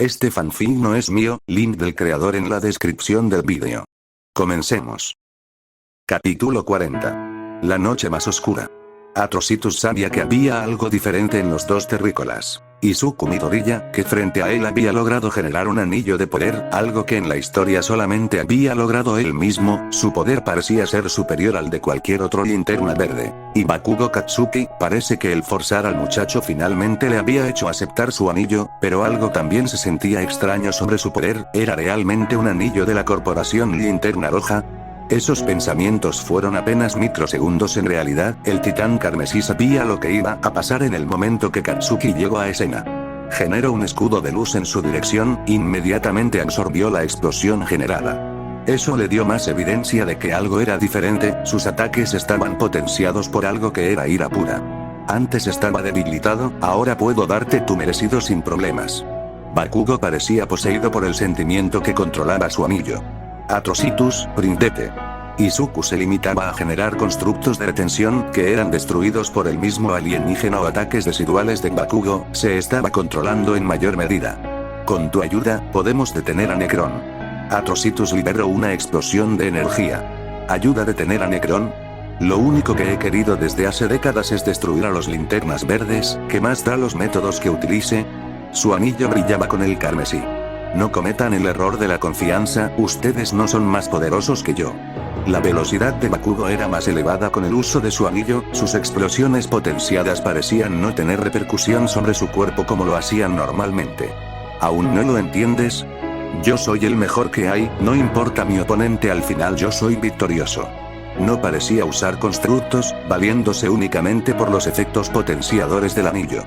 Este fanfic no es mío, link del creador en la descripción del vídeo. Comencemos. Capítulo 40. La noche más oscura. Atrocitus sabía que había algo diferente en los dos terrícolas. Izuku Midoriya, que frente a él había logrado generar un anillo de poder, algo que en la historia solamente había logrado él mismo, su poder parecía ser superior al de cualquier otro linterna verde. Y Bakugo Katsuki, parece que el forzar al muchacho finalmente le había hecho aceptar su anillo, pero algo también se sentía extraño sobre su poder, ¿era realmente un anillo de la corporación Linterna Roja? Esos pensamientos fueron apenas microsegundos. En realidad, el titán carmesí sabía lo que iba a pasar en el momento que Katsuki llegó a escena. Generó un escudo de luz en su dirección, inmediatamente absorbió la explosión generada. Eso le dio más evidencia de que algo era diferente, sus ataques estaban potenciados por algo que era ira pura. Antes estaba debilitado, ahora puedo darte tu merecido sin problemas. Bakugo parecía poseído por el sentimiento que controlaba su anillo. Atrocitus, prendete. Izuku se limitaba a generar constructos de retención que eran destruidos por el mismo alienígena o ataques residuales de Bakugo, se estaba controlando en mayor medida. Con tu ayuda, podemos detener a Necron. Atrocitus liberó una explosión de energía. ¿Ayuda a detener a Necron? Lo único que he querido desde hace décadas es destruir a los linternas verdes, ¿qué más da los métodos que utilice? Su anillo brillaba con el carmesí. No cometan el error de la confianza, ustedes no son más poderosos que yo. La velocidad de Bakugo era más elevada con el uso de su anillo, sus explosiones potenciadas parecían no tener repercusión sobre su cuerpo como lo hacían normalmente. ¿Aún no lo entiendes? Yo soy el mejor que hay, no importa mi oponente, al final yo soy victorioso. No parecía usar constructos, valiéndose únicamente por los efectos potenciadores del anillo.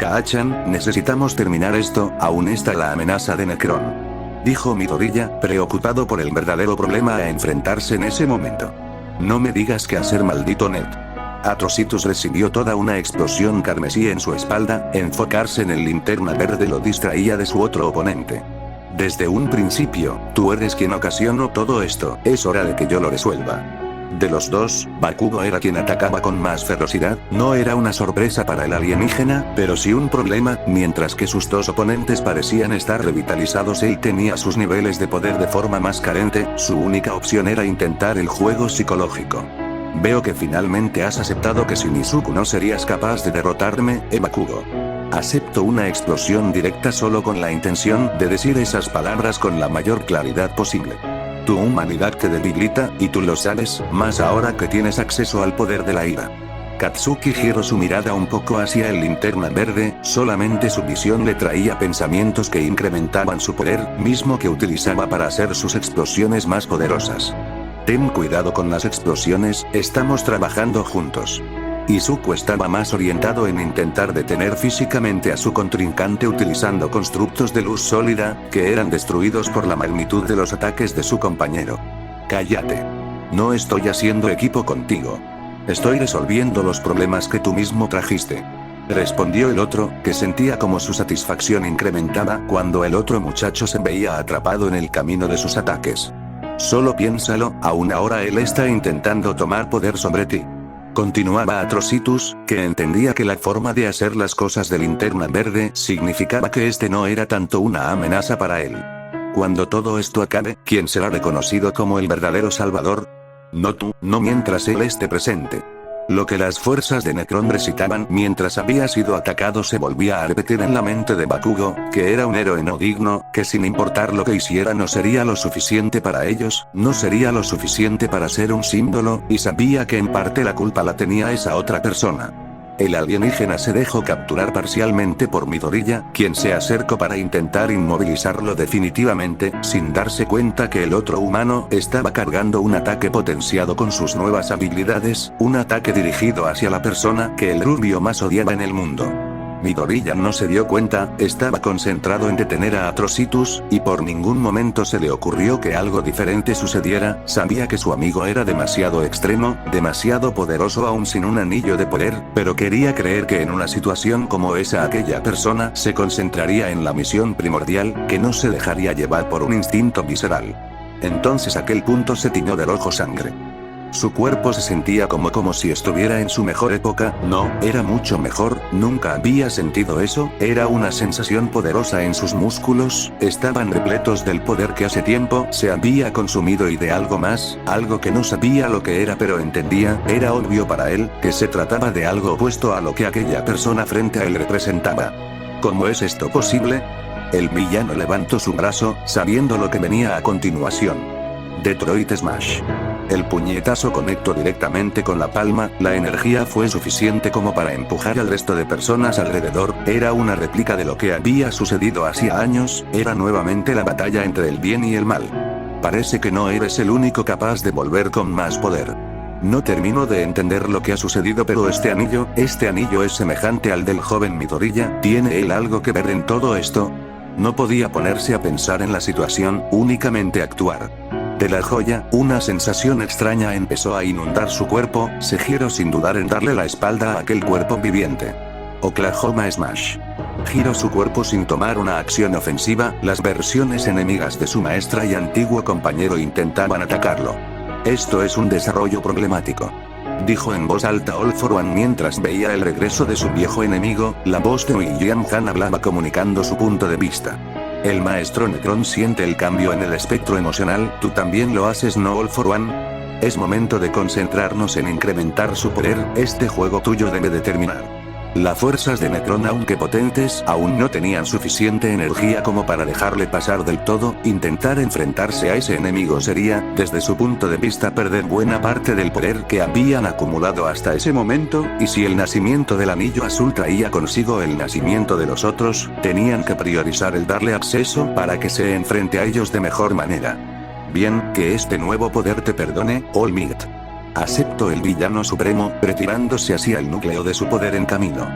Kaachan, necesitamos terminar esto, aún está la amenaza de Necron. Dijo Midoriya, preocupado por el verdadero problema a enfrentarse en ese momento. No me digas qué hacer, maldito Ned. Atrocitus recibió toda una explosión carmesí en su espalda, enfocarse en el linterna verde lo distraía de su otro oponente. Desde un principio, tú eres quien ocasionó todo esto, es hora de que yo lo resuelva. De los dos, Bakugo era quien atacaba con más ferocidad, no era una sorpresa para el alienígena, pero sí un problema, mientras que sus dos oponentes parecían estar revitalizados, él tenía sus niveles de poder de forma más carente, su única opción era intentar el juego psicológico. Veo que finalmente has aceptado que sin Izuku no serías capaz de derrotarme, Bakugo. Acepto una explosión directa solo con la intención de decir esas palabras con la mayor claridad posible. Tu humanidad te debilita, y tú lo sabes, más ahora que tienes acceso al poder de la ira. Katsuki giró su mirada un poco hacia el linterna verde, solamente su visión le traía pensamientos que incrementaban su poder, mismo que utilizaba para hacer sus explosiones más poderosas. Ten cuidado con las explosiones, estamos trabajando juntos. Izuku estaba más orientado en intentar detener físicamente a su contrincante utilizando constructos de luz sólida, que eran destruidos por la magnitud de los ataques de su compañero. Cállate. No estoy haciendo equipo contigo. Estoy resolviendo los problemas que tú mismo trajiste. Respondió el otro, que sentía como su satisfacción incrementaba cuando el otro muchacho se veía atrapado en el camino de sus ataques. Solo piénsalo, aún ahora él está intentando tomar poder sobre ti. Continuaba Atrocitus, que entendía que la forma de hacer las cosas de Linterna Verde significaba que este no era tanto una amenaza para él. Cuando todo esto acabe, ¿quién será reconocido como el verdadero salvador? No tú, no mientras él esté presente. Lo que las fuerzas de Necron recitaban mientras había sido atacado se volvía a repetir en la mente de Bakugo, que era un héroe no digno, que sin importar lo que hiciera no sería lo suficiente para ellos, no sería lo suficiente para ser un símbolo, y sabía que en parte la culpa la tenía esa otra persona. El alienígena se dejó capturar parcialmente por Midoriya, quien se acercó para intentar inmovilizarlo definitivamente, sin darse cuenta que el otro humano estaba cargando un ataque potenciado con sus nuevas habilidades, un ataque dirigido hacia la persona que el rubio más odiaba en el mundo. Midoriya no se dio cuenta, estaba concentrado en detener a Atrocitus, y por ningún momento se le ocurrió que algo diferente sucediera, sabía que su amigo era demasiado extremo, demasiado poderoso aún sin un anillo de poder, pero quería creer que en una situación como esa aquella persona se concentraría en la misión primordial, que no se dejaría llevar por un instinto visceral. Entonces aquel punto se tiñó de rojo sangre. Su cuerpo se sentía como si estuviera en su mejor época, no, era mucho mejor, nunca había sentido eso, era una sensación poderosa en sus músculos, estaban repletos del poder que hace tiempo se había consumido y de algo más, algo que no sabía lo que era pero entendía, era obvio para él, que se trataba de algo opuesto a lo que aquella persona frente a él representaba. ¿Cómo es esto posible? El villano levantó su brazo, sabiendo lo que venía a continuación. Detroit Smash. El puñetazo conectó directamente con la palma, la energía fue suficiente como para empujar al resto de personas alrededor, era una réplica de lo que había sucedido hacía años, era nuevamente la batalla entre el bien y el mal. Parece que no eres el único capaz de volver con más poder. No termino de entender lo que ha sucedido, pero este anillo es semejante al del joven Midoriya, ¿tiene él algo que ver en todo esto? No podía ponerse a pensar en la situación, únicamente actuar. De la joya, una sensación extraña empezó a inundar su cuerpo, se giró sin dudar en darle la espalda a aquel cuerpo viviente. Oklahoma Smash. Giró su cuerpo sin tomar una acción ofensiva, las versiones enemigas de su maestra y antiguo compañero intentaban atacarlo. Esto es un desarrollo problemático, dijo en voz alta All For One mientras veía el regreso de su viejo enemigo, la voz de William Han hablaba comunicando su punto de vista. El maestro Necron siente el cambio en el espectro emocional, ¿tú también lo haces no All For One? Es momento de concentrarnos en incrementar su poder, este juego tuyo debe de terminar. Las fuerzas de Necron, aunque potentes, aún no tenían suficiente energía como para dejarle pasar del todo, intentar enfrentarse a ese enemigo sería, desde su punto de vista, perder buena parte del poder que habían acumulado hasta ese momento, y si el nacimiento del anillo azul traía consigo el nacimiento de los otros, tenían que priorizar el darle acceso para que se enfrente a ellos de mejor manera. Bien, que este nuevo poder te perdone, All Might. Aceptó el villano supremo, retirándose hacia el núcleo de su poder en camino.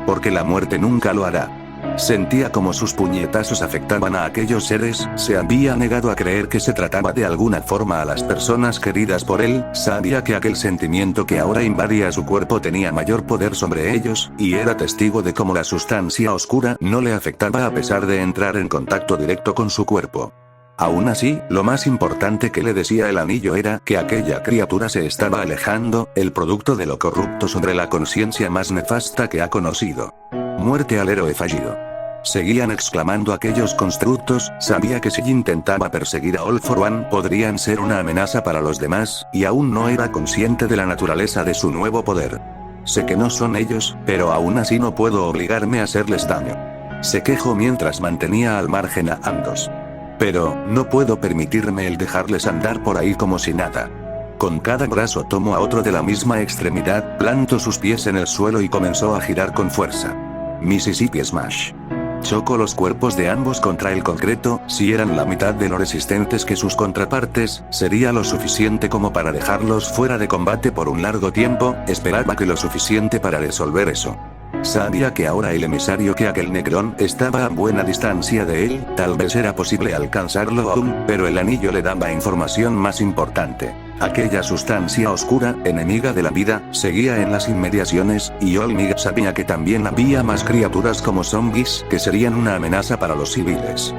Porque la muerte nunca lo hará. Sentía como sus puñetazos afectaban a aquellos seres, se había negado a creer que se trataba de alguna forma a las personas queridas por él, sabía que aquel sentimiento que ahora invadía su cuerpo tenía mayor poder sobre ellos, y era testigo de cómo la sustancia oscura no le afectaba a pesar de entrar en contacto directo con su cuerpo. Aún así, lo más importante que le decía el anillo era que aquella criatura se estaba alejando, el producto de lo corrupto sobre la conciencia más nefasta que ha conocido. Muerte al héroe fallido. Seguían exclamando aquellos constructos, sabía que si intentaba perseguir a All For One podrían ser una amenaza para los demás, y aún no era consciente de la naturaleza de su nuevo poder. Sé que no son ellos, pero aún así no puedo obligarme a hacerles daño. Se quejó mientras mantenía al margen a ambos. Pero, no puedo permitirme el dejarles andar por ahí como si nada. Con cada brazo tomó a otro de la misma extremidad, plantó sus pies en el suelo y comenzó a girar con fuerza. Mississippi Smash. Chocó los cuerpos de ambos contra el concreto, si eran la mitad de lo resistentes que sus contrapartes, sería lo suficiente como para dejarlos fuera de combate por un largo tiempo, esperaba que lo suficiente para resolver eso. Sabía que ahora el emisario que aquel Necron estaba a buena distancia de él, tal vez era posible alcanzarlo aún, pero el anillo le daba información más importante. Aquella sustancia oscura, enemiga de la vida, seguía en las inmediaciones, y All Might sabía que también había más criaturas como zombies, que serían una amenaza para los civiles.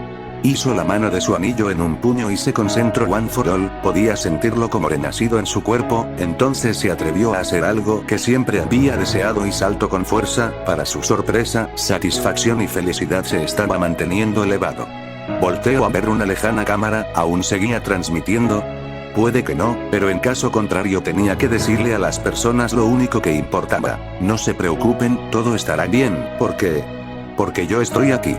Hizo la mano de su anillo en un puño y se concentró One for All, podía sentirlo como renacido en su cuerpo, entonces se atrevió a hacer algo que siempre había deseado y saltó con fuerza, para su sorpresa, satisfacción y felicidad se estaba manteniendo elevado. Volteó a ver una lejana cámara, ¿aún seguía transmitiendo? Puede que no, pero en caso contrario tenía que decirle a las personas lo único que importaba. No se preocupen, todo estará bien, porque yo estoy aquí.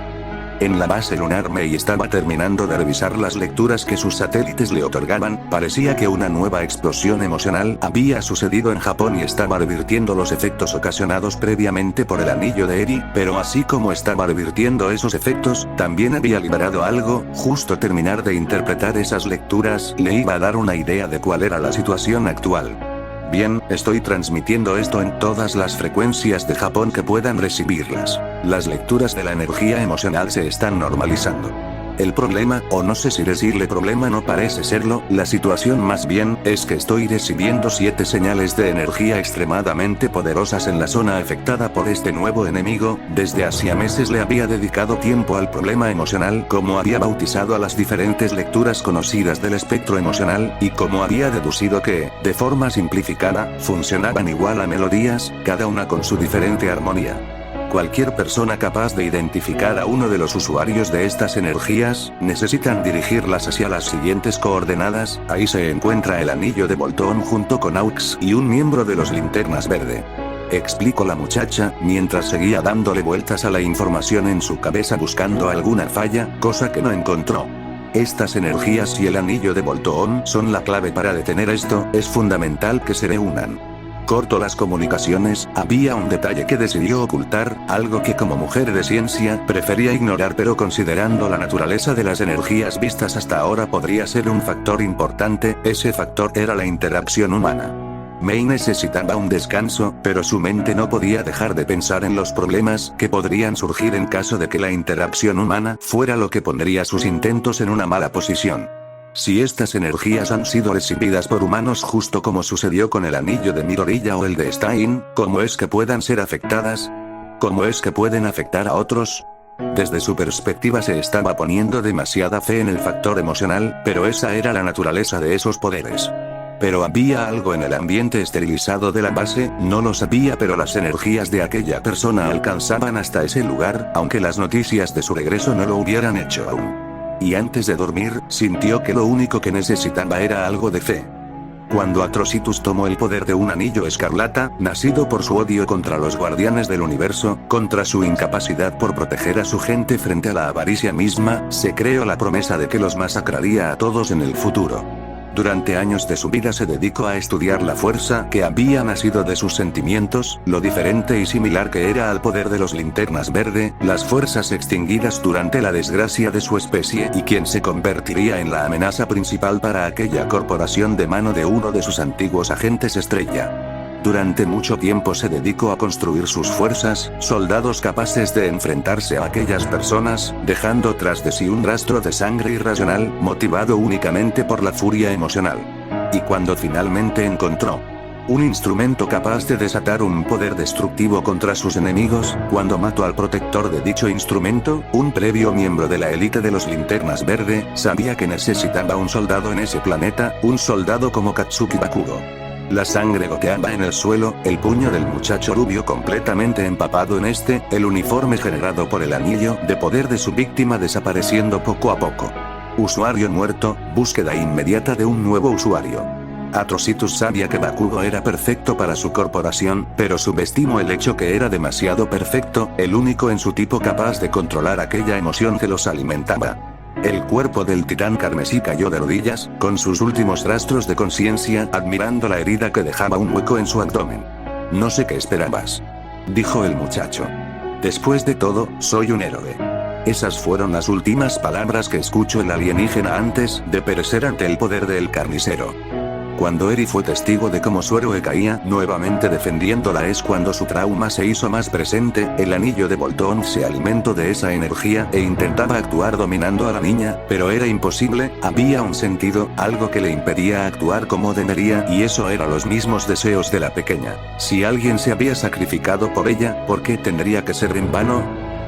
En la base lunar Mei estaba terminando de revisar las lecturas que sus satélites le otorgaban, parecía que una nueva explosión emocional había sucedido en Japón y estaba revirtiendo los efectos ocasionados previamente por el anillo de Eri, pero así como estaba revirtiendo esos efectos, también había liberado algo, justo terminar de interpretar esas lecturas le iba a dar una idea de cuál era la situación actual. Bien, estoy transmitiendo esto en todas las frecuencias de Japón que puedan recibirlas. Las lecturas de la energía emocional se están normalizando. El problema, o no sé si decirle problema, no parece serlo, la situación más bien, es que estoy recibiendo 7 señales de energía extremadamente poderosas en la zona afectada por este nuevo enemigo. Desde hacía meses le había dedicado tiempo al problema emocional, como había bautizado a las diferentes lecturas conocidas del espectro emocional, y como había deducido que, de forma simplificada, funcionaban igual a melodías, cada una con su diferente armonía. Cualquier persona capaz de identificar a uno de los usuarios de estas energías, necesitan dirigirlas hacia las siguientes coordenadas. Ahí se encuentra el anillo de Boltón junto con Aux y un miembro de los Linternas Verde. Explicó la muchacha, mientras seguía dándole vueltas a la información en su cabeza buscando alguna falla, cosa que no encontró. Estas energías y el anillo de Boltón son la clave para detener esto, es fundamental que se reúnan. Cortó las comunicaciones, había un detalle que decidió ocultar, algo que como mujer de ciencia, prefería ignorar, pero considerando la naturaleza de las energías vistas hasta ahora podría ser un factor importante. Ese factor era la interacción humana. Mei necesitaba un descanso, pero su mente no podía dejar de pensar en los problemas que podrían surgir en caso de que la interacción humana fuera lo que pondría sus intentos en una mala posición. Si estas energías han sido recibidas por humanos justo como sucedió con el anillo de Midoriya o el de Stein, ¿cómo es que puedan ser afectadas? ¿Cómo es que pueden afectar a otros? Desde su perspectiva se estaba poniendo demasiada fe en el factor emocional, pero esa era la naturaleza de esos poderes. Pero había algo en el ambiente esterilizado de la base, no lo sabía, pero las energías de aquella persona alcanzaban hasta ese lugar, aunque las noticias de su regreso no lo hubieran hecho aún. Y antes de dormir, sintió que lo único que necesitaba era algo de fe. Cuando Atrocitus tomó el poder de un anillo escarlata, nacido por su odio contra los guardianes del universo, contra su incapacidad por proteger a su gente frente a la avaricia misma, se creó la promesa de que los masacraría a todos en el futuro. Durante años de su vida se dedicó a estudiar la fuerza que había nacido de sus sentimientos, lo diferente y similar que era al poder de los Linternas Verde, las fuerzas extinguidas durante la desgracia de su especie y quien se convertiría en la amenaza principal para aquella corporación de mano de uno de sus antiguos agentes estrella. Durante mucho tiempo se dedicó a construir sus fuerzas, soldados capaces de enfrentarse a aquellas personas, dejando tras de sí un rastro de sangre irracional, motivado únicamente por la furia emocional. Y cuando finalmente encontró un instrumento capaz de desatar un poder destructivo contra sus enemigos, cuando mató al protector de dicho instrumento, un previo miembro de la élite de los Linternas Verde, sabía que necesitaba un soldado en ese planeta, un soldado como Katsuki Bakugo. La sangre goteaba en el suelo, el puño del muchacho rubio completamente empapado en el uniforme generado por el anillo de poder de su víctima desapareciendo poco a poco. Usuario muerto, búsqueda inmediata de un nuevo usuario. Atrocitus sabía que Bakugo era perfecto para su corporación, pero subestimó el hecho que era demasiado perfecto, el único en su tipo capaz de controlar aquella emoción que los alimentaba. El cuerpo del titán carmesí cayó de rodillas, con sus últimos rastros de conciencia, admirando la herida que dejaba un hueco en su abdomen. No sé qué esperabas, dijo el muchacho. Después de todo, soy un héroe. Esas fueron las últimas palabras que escuchó el alienígena antes de perecer ante el poder del carnicero. Cuando Eri fue testigo de cómo su héroe caía nuevamente defendiéndola es cuando su trauma se hizo más presente. El anillo de Boltón se alimentó de esa energía e intentaba actuar dominando a la niña, pero era imposible, había un sentido, algo que le impedía actuar como debería y eso eran los mismos deseos de la pequeña. Si alguien se había sacrificado por ella, ¿por qué tendría que ser en vano?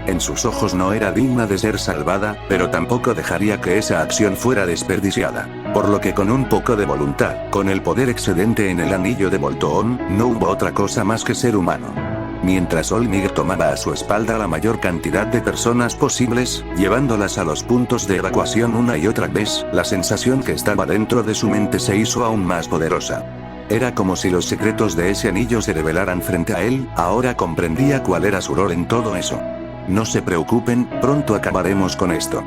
En sus ojos no era digna de ser salvada, pero tampoco dejaría que esa acción fuera desperdiciada. Por lo que con un poco de voluntad, con el poder excedente en el anillo de Boltón, no hubo otra cosa más que ser humano. Mientras Olmig tomaba a su espalda la mayor cantidad de personas posibles, llevándolas a los puntos de evacuación una y otra vez, la sensación que estaba dentro de su mente se hizo aún más poderosa. Era como si los secretos de ese anillo se revelaran frente a él, ahora comprendía cuál era su rol en todo eso. No se preocupen, pronto acabaremos con esto,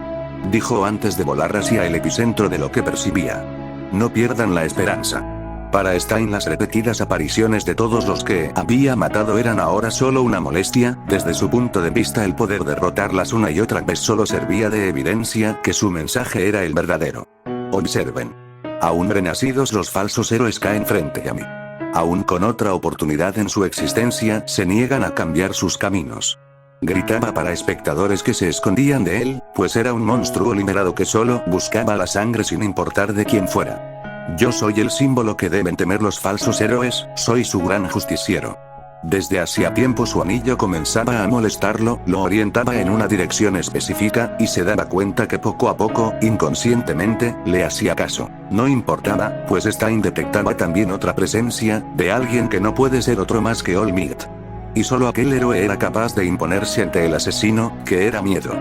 dijo antes de volar hacia el epicentro de lo que percibía. No pierdan la esperanza. Para Stein las repetidas apariciones de todos los que había matado eran ahora solo una molestia, desde su punto de vista el poder derrotarlas una y otra vez solo servía de evidencia que su mensaje era el verdadero. Observen. Aún renacidos los falsos héroes caen frente a mí. Aún con otra oportunidad en su existencia se niegan a cambiar sus caminos. Gritaba para espectadores que se escondían de él, pues era un monstruo liberado que solo buscaba la sangre sin importar de quién fuera. Yo soy el símbolo que deben temer los falsos héroes, soy su gran justiciero. Desde hacía tiempo su anillo comenzaba a molestarlo, lo orientaba en una dirección específica, y se daba cuenta que poco a poco, inconscientemente, le hacía caso. No importaba, pues Stein detectaba también otra presencia, de alguien que no puede ser otro más que All Might. Y solo aquel héroe era capaz de imponerse ante el asesino, que era Miedo.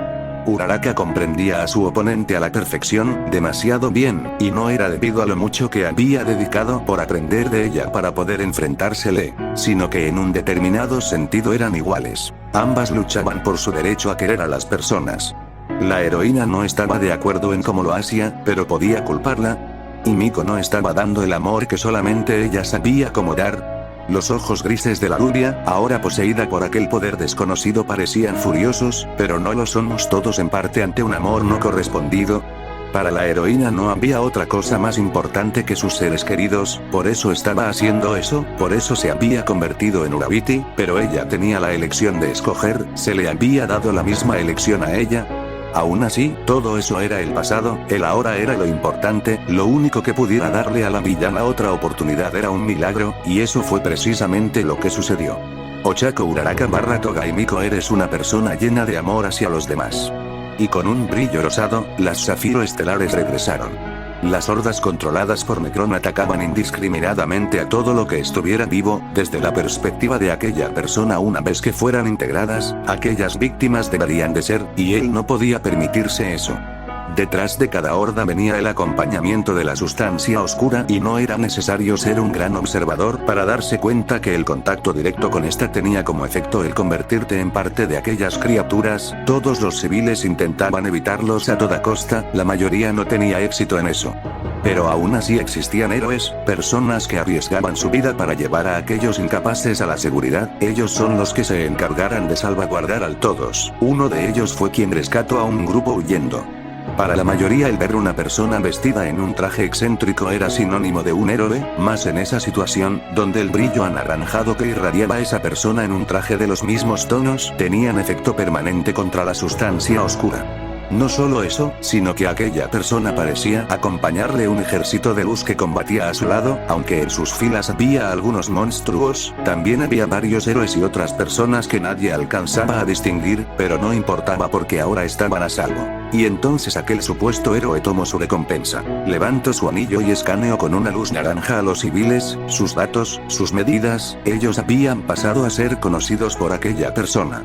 Uraraka comprendía a su oponente a la perfección, demasiado bien, y no era debido a lo mucho que había dedicado por aprender de ella para poder enfrentársele, sino que en un determinado sentido eran iguales. Ambas luchaban por su derecho a querer a las personas. La heroína no estaba de acuerdo en cómo lo hacía, pero podía culparla. Y Miko no estaba dando el amor que solamente ella sabía cómo dar. Los ojos grises de la rubia, ahora poseída por aquel poder desconocido, parecían furiosos, pero no lo somos todos en parte ante un amor no correspondido. Para la heroína no había otra cosa más importante que sus seres queridos, por eso estaba haciendo eso, por eso se había convertido en Urabiti, pero ella tenía la elección de escoger, se le había dado la misma elección a ella. Aún así, todo eso era el pasado, el ahora era lo importante, lo único que pudiera darle a la villana otra oportunidad era un milagro, y eso fue precisamente lo que sucedió. Ochako Uraraka / Togai Miko, eres una persona llena de amor hacia los demás. Y con un brillo rosado, las Zafiro estelares regresaron. Las hordas controladas por Necron atacaban indiscriminadamente a todo lo que estuviera vivo, desde la perspectiva de aquella persona. Una vez que fueran integradas, aquellas víctimas deberían de ser, y él no podía permitirse eso. Detrás de cada horda venía el acompañamiento de la sustancia oscura, y no era necesario ser un gran observador para darse cuenta que el contacto directo con esta tenía como efecto el convertirte en parte de aquellas criaturas. Todos los civiles intentaban evitarlos a toda costa, la mayoría no tenía éxito en eso. Pero aún así existían héroes, personas que arriesgaban su vida para llevar a aquellos incapaces a la seguridad. Ellos son los que se encargaran de salvaguardar a todos. Uno de ellos fue quien rescató a un grupo huyendo. Para la mayoría el ver una persona vestida en un traje excéntrico era sinónimo de un héroe, más en esa situación, donde el brillo anaranjado que irradiaba esa persona en un traje de los mismos tonos, tenían efecto permanente contra la sustancia oscura. No solo eso, sino que aquella persona parecía acompañarle un ejército de luz que combatía a su lado, aunque en sus filas había algunos monstruos, también había varios héroes y otras personas que nadie alcanzaba a distinguir, pero no importaba porque ahora estaban a salvo. Y entonces aquel supuesto héroe tomó su recompensa. Levantó su anillo y escaneó con una luz naranja a los civiles, sus datos, sus medidas, ellos habían pasado a ser conocidos por aquella persona.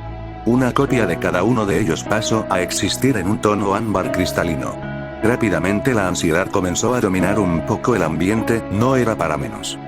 Una copia de cada uno de ellos pasó a existir en un tono ámbar cristalino. Rápidamente la ansiedad comenzó a dominar un poco el ambiente, no era para menos.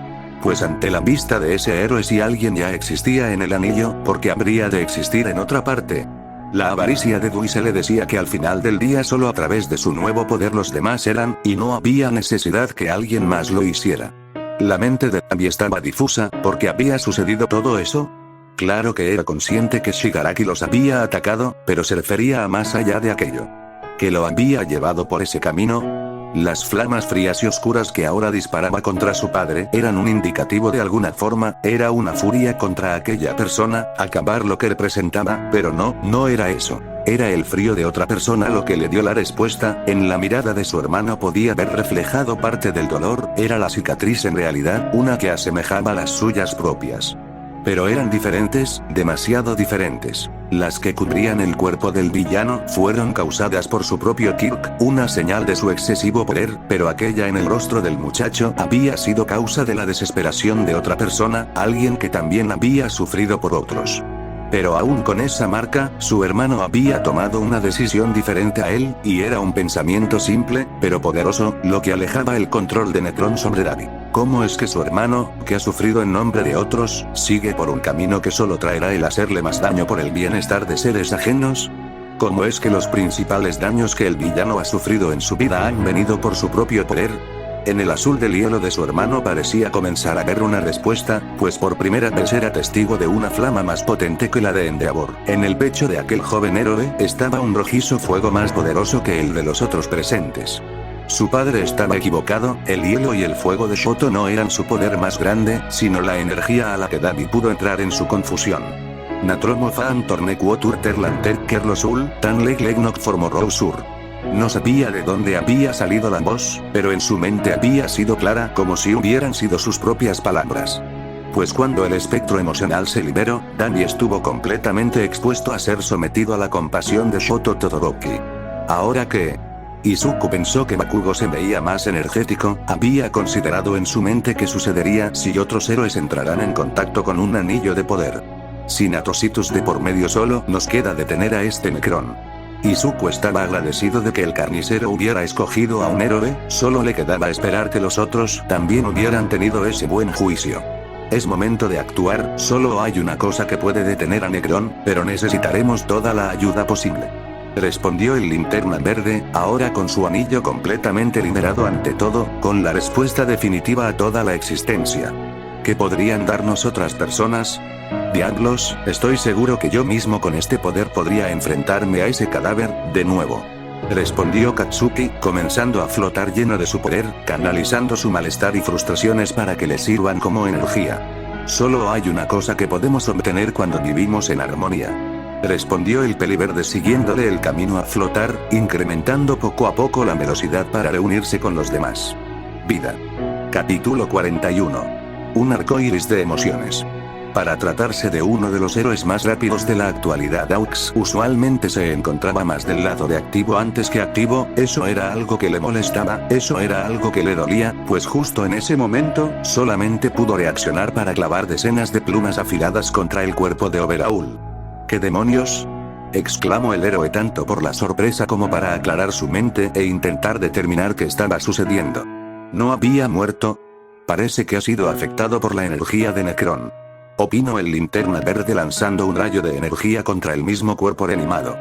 Pues ante la vista de ese héroe, si alguien ya existía en el anillo, ¿por qué habría de existir en otra parte? La avaricia de Guise le decía que al final del día solo a través de su nuevo poder los demás eran, y no había necesidad que alguien más lo hiciera. La mente de Abby estaba difusa, ¿por qué había sucedido todo eso? Claro que era consciente que Shigaraki los había atacado, pero se refería a más allá de aquello. ¿Que lo había llevado por ese camino? Las flamas frías y oscuras que ahora disparaba contra su padre eran un indicativo de alguna forma, era una furia contra aquella persona, acabar lo que representaba, pero no era eso. Era el frío de otra persona lo que le dio la respuesta. En la mirada de su hermano podía ver reflejado parte del dolor, era la cicatriz en realidad, una que asemejaba a las suyas propias. Pero eran diferentes, demasiado diferentes. Las que cubrían el cuerpo del villano fueron causadas por su propio Kirk, una señal de su excesivo poder, pero aquella en el rostro del muchacho había sido causa de la desesperación de otra persona, alguien que también había sufrido por otros. Pero aún con esa marca, su hermano había tomado una decisión diferente a él, y era un pensamiento simple, pero poderoso, lo que alejaba el control de Necron sobre Davi. ¿Cómo es que su hermano, que ha sufrido en nombre de otros, sigue por un camino que solo traerá el hacerle más daño por el bienestar de seres ajenos? ¿Cómo es que los principales daños que el villano ha sufrido en su vida han venido por su propio poder? En el azul del hielo de su hermano parecía comenzar a ver una respuesta, pues por primera vez era testigo de una flama más potente que la de Endeavor. En el pecho de aquel joven héroe estaba un rojizo fuego más poderoso que el de los otros presentes. Su padre estaba equivocado, el hielo y el fuego de Shoto no eran su poder más grande, sino la energía a la que Davi pudo entrar en su confusión. Natromo Fan Torne Quotur Terlanter Kerlosul, Tan Leg Legnok Formorosur. No sabía de dónde había salido la voz, pero en su mente había sido clara como si hubieran sido sus propias palabras. Pues cuando el espectro emocional se liberó, Danny estuvo completamente expuesto a ser sometido a la compasión de Shoto Todoroki. Ahora que Izuku pensó que Bakugo se veía más energético, había considerado en su mente qué sucedería si otros héroes entraran en contacto con un anillo de poder. Sin Atrocitus de por medio solo nos queda detener a este Necron. Izuku estaba agradecido de que el carnicero hubiera escogido a un héroe, solo le quedaba esperar que los otros también hubieran tenido ese buen juicio. Es momento de actuar, solo hay una cosa que puede detener a Necron, pero necesitaremos toda la ayuda posible. Respondió el Linterna Verde, ahora con su anillo completamente liberado ante todo, con la respuesta definitiva a toda la existencia. ¿Qué podrían darnos otras personas? Diablos, estoy seguro que yo mismo con este poder podría enfrentarme a ese cadáver, de nuevo. Respondió Katsuki, comenzando a flotar lleno de su poder, canalizando su malestar y frustraciones para que le sirvan como energía. Solo hay una cosa que podemos obtener cuando vivimos en armonía. Respondió el Peliverde siguiéndole el camino a flotar, incrementando poco a poco la velocidad para reunirse con los demás. Vida. Capítulo 41. Un arcoíris de emociones. Para tratarse de uno de los héroes más rápidos de la actualidad, Aux usualmente se encontraba más del lado de activo antes que activo, eso era algo que le molestaba, eso era algo que le dolía, pues justo en ese momento, solamente pudo reaccionar para clavar decenas de plumas afiladas contra el cuerpo de Overhaul. ¿Qué demonios?, exclamó el héroe tanto por la sorpresa como para aclarar su mente e intentar determinar qué estaba sucediendo. ¿No había muerto? Parece que ha sido afectado por la energía de Necron. Opinó el Linterna Verde lanzando un rayo de energía contra el mismo cuerpo reanimado.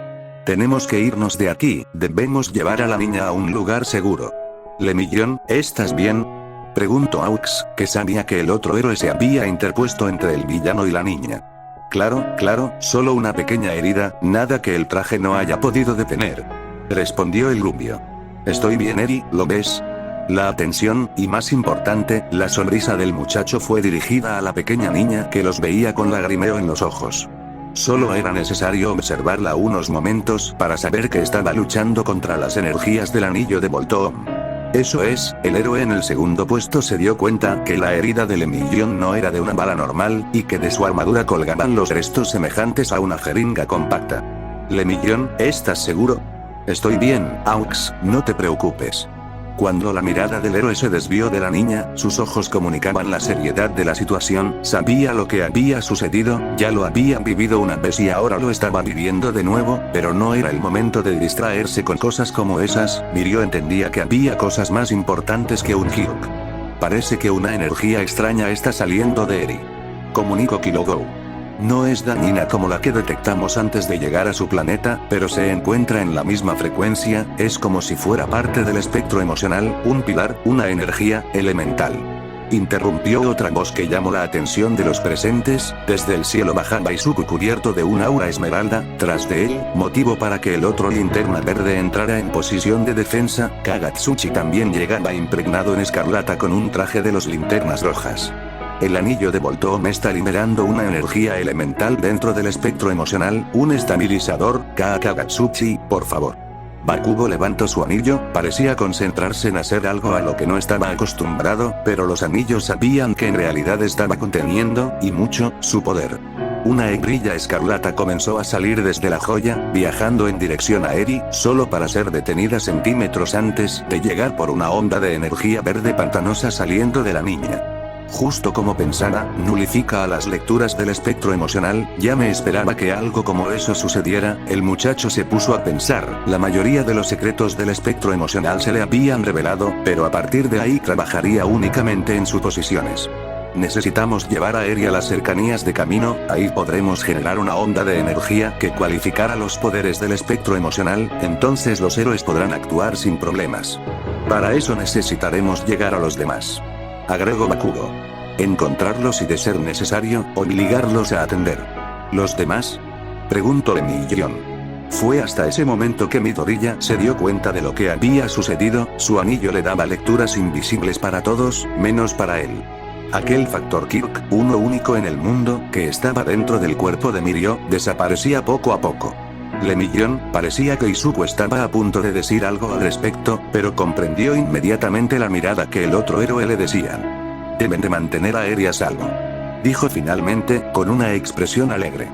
Tenemos que irnos de aquí, debemos llevar a la niña a un lugar seguro. Lemillón, ¿estás bien?, preguntó Aux, que sabía que el otro héroe se había interpuesto entre el villano y la niña. Claro, solo una pequeña herida, nada que el traje no haya podido detener. Respondió el rubio. Estoy bien, Eri, ¿lo ves? La atención, y más importante, la sonrisa del muchacho fue dirigida a la pequeña niña que los veía con lagrimeo en los ojos. Solo era necesario observarla unos momentos para saber que estaba luchando contra las energías del anillo de Volthoom. Eso es, el héroe en el segundo puesto se dio cuenta que la herida de Lemillón no era de una bala normal, y que de su armadura colgaban los restos semejantes a una jeringa compacta. Lemillón, ¿estás seguro? Estoy bien, Aux, no te preocupes. Cuando la mirada del héroe se desvió de la niña, sus ojos comunicaban la seriedad de la situación, sabía lo que había sucedido, ya lo había vivido una vez y ahora lo estaba viviendo de nuevo, pero no era el momento de distraerse con cosas como esas. Mirio entendía que había cosas más importantes que un Hyuk. Parece que una energía extraña está saliendo de Eri. Comunicó Kilogou. No es dañina como la que detectamos antes de llegar a su planeta, pero se encuentra en la misma frecuencia, es como si fuera parte del espectro emocional, un pilar, una energía elemental. Interrumpió otra voz que llamó la atención de los presentes. Desde el cielo bajaba Izuku cubierto de un aura esmeralda, tras de él, motivo para que el otro Linterna Verde entrara en posición de defensa. Kagatsuchi también llegaba impregnado en escarlata con un traje de los linternas rojas. El anillo de Volthoom está liberando una energía elemental dentro del espectro emocional, un estabilizador. Kagatsuchi, por favor. Bakugo levantó su anillo, parecía concentrarse en hacer algo a lo que no estaba acostumbrado, pero los anillos sabían que en realidad estaba conteniendo, y mucho, su poder. Una hebrilla escarlata comenzó a salir desde la joya, viajando en dirección a Eri, solo para ser detenida centímetros antes de llegar por una onda de energía verde pantanosa saliendo de la niña. Justo como pensara, nulifica a las lecturas del espectro emocional, ya me esperaba que algo como eso sucediera. El muchacho se puso a pensar, la mayoría de los secretos del espectro emocional se le habían revelado, pero a partir de ahí trabajaría únicamente en suposiciones. Necesitamos llevar a Eri a las cercanías de camino, ahí podremos generar una onda de energía que cualificará los poderes del espectro emocional, entonces los héroes podrán actuar sin problemas. Para eso necesitaremos llegar a los demás. Agregó Bakugo. Encontrarlos y de ser necesario, obligarlos a atender. ¿Los demás?, preguntó Lemillón. Fue hasta ese momento que Midoriya se dio cuenta de lo que había sucedido, su anillo le daba lecturas invisibles para todos, menos para él. Aquel factor Kirk, uno único en el mundo, que estaba dentro del cuerpo de Mirio, desaparecía poco a poco. Lemillón, parecía que Izuku estaba a punto de decir algo al respecto, pero comprendió inmediatamente la mirada que el otro héroe le decían. Deben de mantener a Eri a salvo. Dijo finalmente, con una expresión alegre.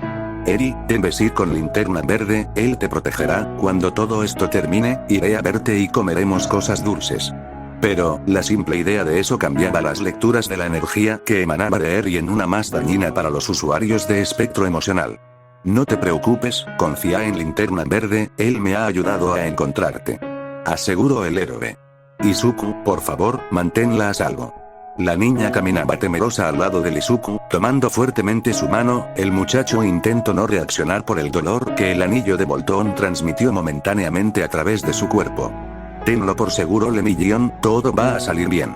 Eri, debes ir con Linterna Verde, él te protegerá. Cuando todo esto termine, iré a verte y comeremos cosas dulces. Pero, la simple idea de eso cambiaba las lecturas de la energía que emanaba de Eri en una más dañina para los usuarios de espectro emocional. No te preocupes, confía en Linterna Verde, él me ha ayudado a encontrarte. Aseguró el héroe. Izuku, por favor, manténla a salvo. La niña caminaba temerosa al lado de Izuku, tomando fuertemente su mano. El muchacho intentó no reaccionar por el dolor que el anillo de Boltón transmitió momentáneamente a través de su cuerpo. Tenlo por seguro, Lemillón, todo va a salir bien.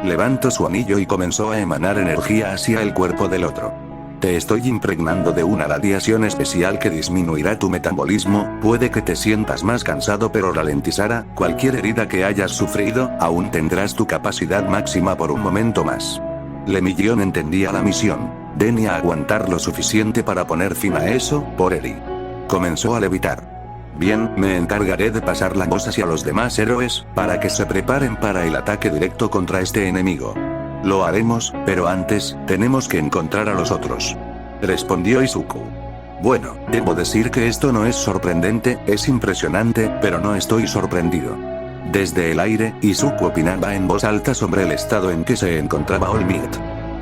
Levantó su anillo y comenzó a emanar energía hacia el cuerpo del otro. Te estoy impregnando de una radiación especial que disminuirá tu metabolismo, puede que te sientas más cansado pero ralentizará cualquier herida que hayas sufrido, aún tendrás tu capacidad máxima por un momento más. Lemillón entendía la misión. Debía aguantar lo suficiente para poner fin a eso, por Eri. Comenzó a levitar. Bien, me encargaré de pasar la voz hacia los demás héroes, para que se preparen para el ataque directo contra este enemigo. Lo haremos, pero antes, tenemos que encontrar a los otros. Respondió Izuku. Bueno, debo decir que esto no es sorprendente, es impresionante, pero no estoy sorprendido. Desde el aire, Izuku opinaba en voz alta sobre el estado en que se encontraba All Might.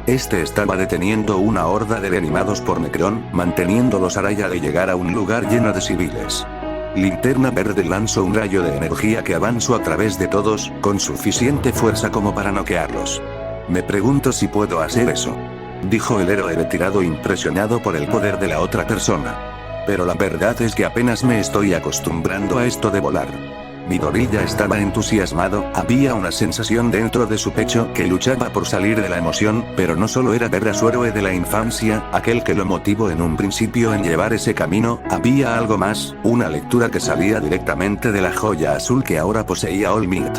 Este estaba deteniendo una horda de reanimados por Necron, manteniéndolos a raya de llegar a un lugar lleno de civiles. Linterna Verde lanzó un rayo de energía que avanzó a través de todos, con suficiente fuerza como para noquearlos. Me pregunto si puedo hacer eso. Dijo el héroe retirado impresionado por el poder de la otra persona. Pero la verdad es que apenas me estoy acostumbrando a esto de volar. Midoriya estaba entusiasmado, había una sensación dentro de su pecho que luchaba por salir de la emoción, pero no solo era ver a su héroe de la infancia, aquel que lo motivó en un principio en llevar ese camino, había algo más, una lectura que salía directamente de la joya azul que ahora poseía All Might.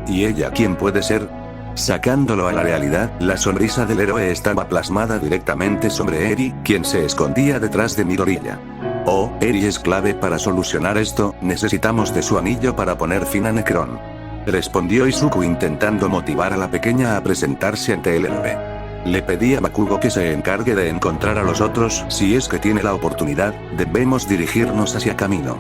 ¿Y ella quién puede ser? Sacándolo a la realidad, la sonrisa del héroe estaba plasmada directamente sobre Eri, quien se escondía detrás de Midoriya. Oh, Eri es clave para solucionar esto, necesitamos de su anillo para poner fin a Necron. Respondió Izuku intentando motivar a la pequeña a presentarse ante el héroe. Le pedí a Bakugo que se encargue de encontrar a los otros, si es que tiene la oportunidad, debemos dirigirnos hacia camino.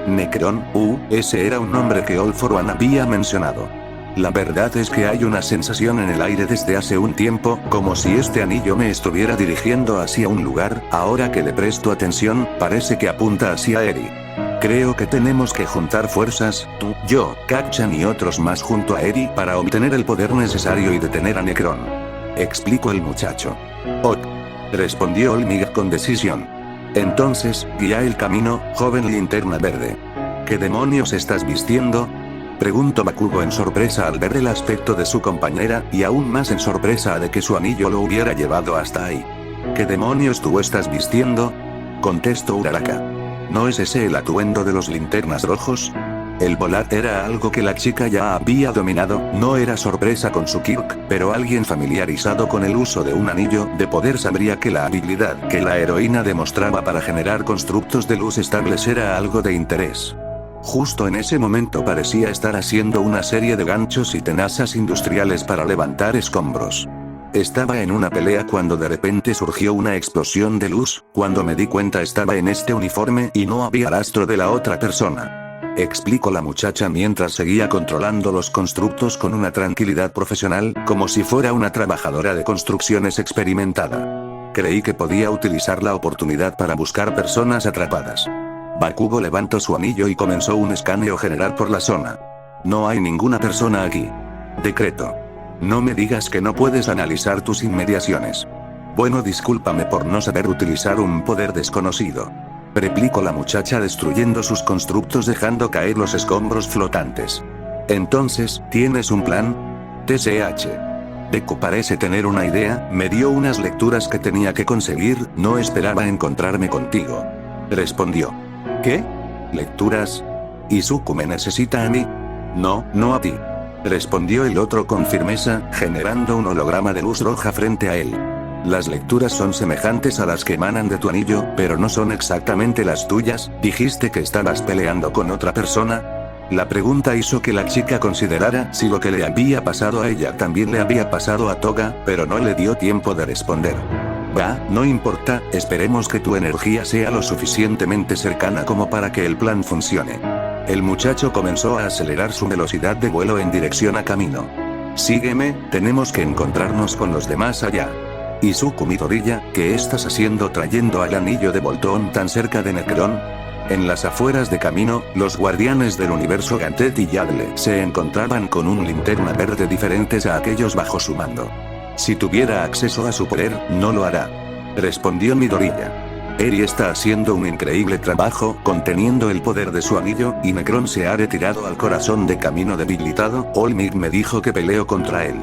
Necron, ese era un nombre que All For One había mencionado. La verdad es que hay una sensación en el aire desde hace un tiempo, como si este anillo me estuviera dirigiendo hacia un lugar, ahora que le presto atención, parece que apunta hacia Eri. Creo que tenemos que juntar fuerzas, tú, yo, Kacchan y otros más junto a Eri para obtener el poder necesario y detener a Necron. Explicó el muchacho. Ok. Respondió All Might con decisión. Entonces, guía el camino, joven Linterna Verde. ¿Qué demonios estás vistiendo? Preguntó Bakugo en sorpresa al ver el aspecto de su compañera, y aún más en sorpresa de que su anillo lo hubiera llevado hasta ahí. ¿Qué demonios tú estás vistiendo? Contestó Uraraka. ¿No es ese el atuendo de los linternas rojos? El volar era algo que la chica ya había dominado, no era sorpresa con su Kirk, pero alguien familiarizado con el uso de un anillo de poder sabría que la habilidad que la heroína demostraba para generar constructos de luz estables era algo de interés. Justo en ese momento parecía estar haciendo una serie de ganchos y tenazas industriales para levantar escombros. Estaba en una pelea cuando de repente surgió una explosión de luz, cuando me di cuenta estaba en este uniforme y no había rastro de la otra persona. Explicó la muchacha mientras seguía controlando los constructos con una tranquilidad profesional, como si fuera una trabajadora de construcciones experimentada. Creí que podía utilizar la oportunidad para buscar personas atrapadas. Bakugo levantó su anillo y comenzó un escaneo general por la zona. No hay ninguna persona aquí. Decreto. No me digas que no puedes analizar tus inmediaciones. Bueno, discúlpame por no saber utilizar un poder desconocido. Replicó la muchacha destruyendo sus constructos dejando caer los escombros flotantes. Entonces, ¿tienes un plan? TCH. Deku parece tener una idea, me dio unas lecturas que tenía que conseguir, no esperaba encontrarme contigo. Respondió. ¿Qué? ¿Lecturas? ¿Izuku me necesita a mí? No, no a ti. respondió el otro con firmeza, generando un holograma de luz roja frente a él. Las lecturas son semejantes a las que emanan de tu anillo, pero no son exactamente las tuyas. ¿Dijiste que estabas peleando con otra persona? La pregunta hizo que la chica considerara si lo que le había pasado a ella también le había pasado a Toga, pero no le dio tiempo de responder. Va, no importa, esperemos que tu energía sea lo suficientemente cercana como para que el plan funcione. El muchacho comenzó a acelerar su velocidad de vuelo en dirección a Camino. Sígueme, tenemos que encontrarnos con los demás allá. Izuku Midoriya, ¿qué estás haciendo trayendo al anillo de Boltón tan cerca de Necron? En las afueras de Camino, los guardianes del universo Gantet y Yadle se encontraban con un linterna verde diferentes a aquellos bajo su mando. Si tuviera acceso a su poder, no lo hará. Respondió Midoriya. Eri está haciendo un increíble trabajo conteniendo el poder de su anillo, y Necron se ha retirado al corazón de Camino debilitado. Olmig me dijo que peleó contra él.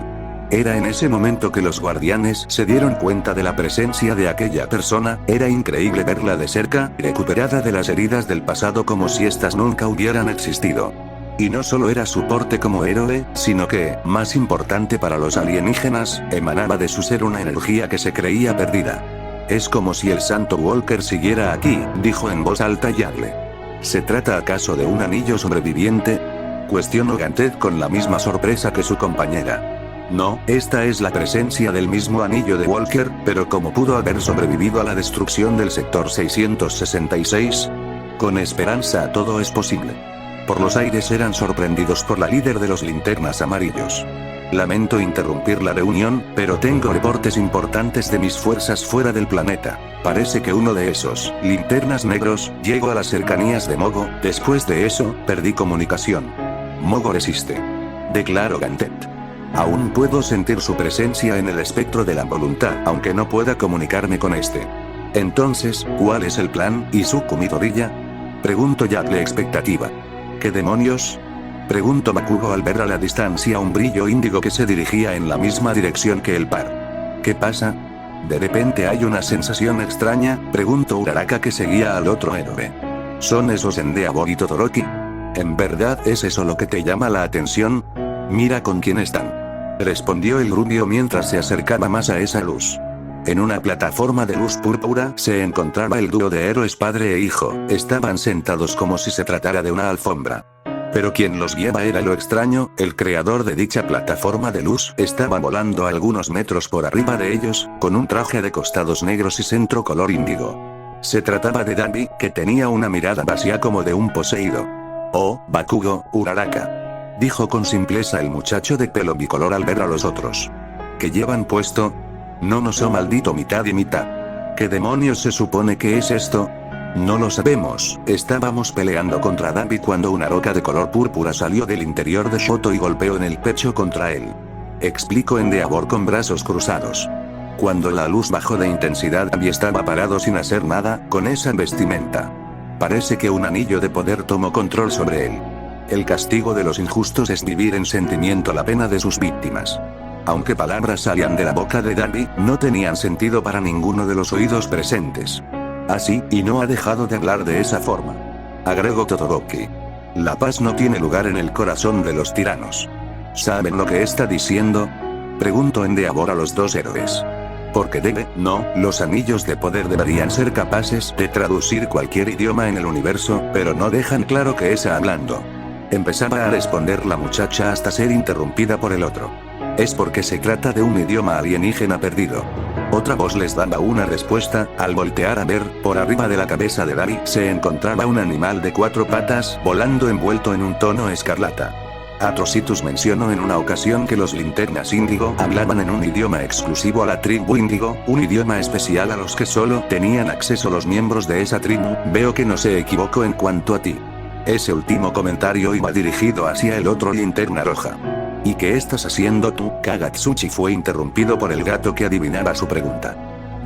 Era en ese momento que los guardianes se dieron cuenta de la presencia de aquella persona. Era increíble verla de cerca, recuperada de las heridas del pasado como si éstas nunca hubieran existido. Y no solo era su porte como héroe, sino que, más importante para los alienígenas, emanaba de su ser una energía que se creía perdida. Es como si el Santo Walker siguiera aquí, dijo en voz alta Yadle. ¿Se trata acaso de un anillo sobreviviente? Cuestionó Gantet con la misma sorpresa que su compañera. No, esta es la presencia del mismo anillo de Walker, pero como pudo haber sobrevivido a la destrucción del sector 666. Con esperanza todo es posible. Por los aires eran sorprendidos por la líder de los linternas amarillos. Lamento interrumpir la reunión, pero tengo reportes importantes de mis fuerzas fuera del planeta. Parece que uno de esos linternas negros llegó a las cercanías de Mogo. Después de eso, perdí comunicación. Mogo resiste. Declaró Gantet. Aún puedo sentir su presencia en el espectro de la voluntad, aunque no pueda comunicarme con este. Entonces, ¿cuál es el plan, Izuku Midoriya? Preguntó Yadle expectativa. ¿Qué demonios? Preguntó Bakugo al ver a la distancia un brillo índigo que se dirigía en la misma dirección que el par. ¿Qué pasa? ¿De repente hay una sensación extraña? Preguntó Uraraka que seguía al otro héroe. ¿Son esos Endeavor y Todoroki? ¿En verdad es eso lo que te llama la atención? Mira con quién están. Respondió el rubio mientras se acercaba más a esa luz. En una plataforma de luz púrpura se encontraba el dúo de héroes padre e hijo. Estaban sentados como si se tratara de una alfombra. Pero quien los guiaba era lo extraño. El creador de dicha plataforma de luz estaba volando algunos metros por arriba de ellos, con un traje de costados negros y centro color índigo. Se trataba de Dabi, que tenía una mirada vacía como de un poseído. Oh, Bakugo, Uraraka. Dijo con simpleza el muchacho de pelo bicolor al ver a los otros. ¿Qué llevan puesto? No soy maldito mitad y mitad. ¿Qué demonios se supone que es esto? No lo sabemos. Estábamos peleando contra Dabi cuando una roca de color púrpura salió del interior de Shoto y golpeó en el pecho contra él. Explicó Endeavor con brazos cruzados. Cuando la luz bajó de intensidad, Dabi estaba parado sin hacer nada, con esa vestimenta. Parece que un anillo de poder tomó control sobre él. El castigo de los injustos es vivir en sentimiento la pena de sus víctimas. Aunque palabras salían de la boca de Dabi, no tenían sentido para ninguno de los oídos presentes. Así, y no ha dejado de hablar de esa forma. Agregó Todoroki. La paz no tiene lugar en el corazón de los tiranos. ¿Saben lo que está diciendo? Preguntó Endeavor a los dos héroes. Porque los anillos de poder deberían ser capaces de traducir cualquier idioma en el universo, pero no dejan claro qué está hablando. Empezaba a responder la muchacha hasta ser interrumpida por el otro. Es porque se trata de un idioma alienígena perdido. Otra voz les daba una respuesta. Al voltear a ver, por arriba de la cabeza de Dabi se encontraba un animal de 4 patas, volando envuelto en un tono escarlata. Atrocitus mencionó en una ocasión que los linternas índigo hablaban en un idioma exclusivo a la tribu índigo, un idioma especial a los que solo tenían acceso los miembros de esa tribu. Veo que no se equivocó en cuanto a ti. Ese último comentario iba dirigido hacia el otro linterna roja. ¿Y qué estás haciendo tú? Kagatsuchi fue interrumpido por el gato que adivinaba su pregunta.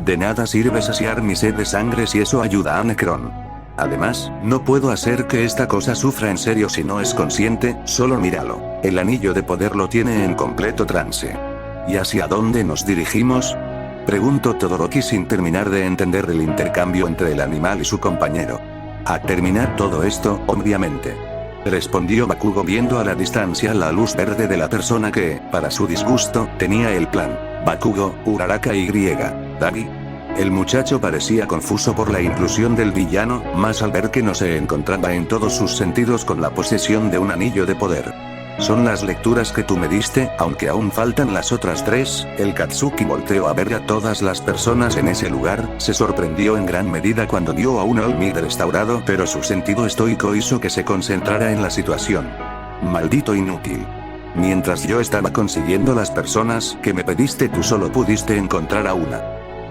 De nada sirve saciar mi sed de sangre si eso ayuda a Necron. Además, no puedo hacer que esta cosa sufra en serio si no es consciente. Solo míralo. El anillo de poder lo tiene en completo trance. ¿Y hacia dónde nos dirigimos? Preguntó Todoroki sin terminar de entender el intercambio entre el animal y su compañero. A terminar todo esto, obviamente. respondió Bakugo viendo a la distancia la luz verde de la persona que, para su disgusto, tenía el plan. Bakugo, Uraraka y Dabi. El muchacho parecía confuso por la inclusión del villano, más al ver que no se encontraba en todos sus sentidos con la posesión de un anillo de poder. Son las lecturas que tú me diste, aunque aún faltan las otras 3, el Katsuki volteó a ver a todas las personas en ese lugar, se sorprendió en gran medida cuando vio a un All Might restaurado, pero su sentido estoico hizo que se concentrara en la situación. Maldito inútil. Mientras yo estaba consiguiendo las personas que me pediste, tú solo pudiste encontrar a una.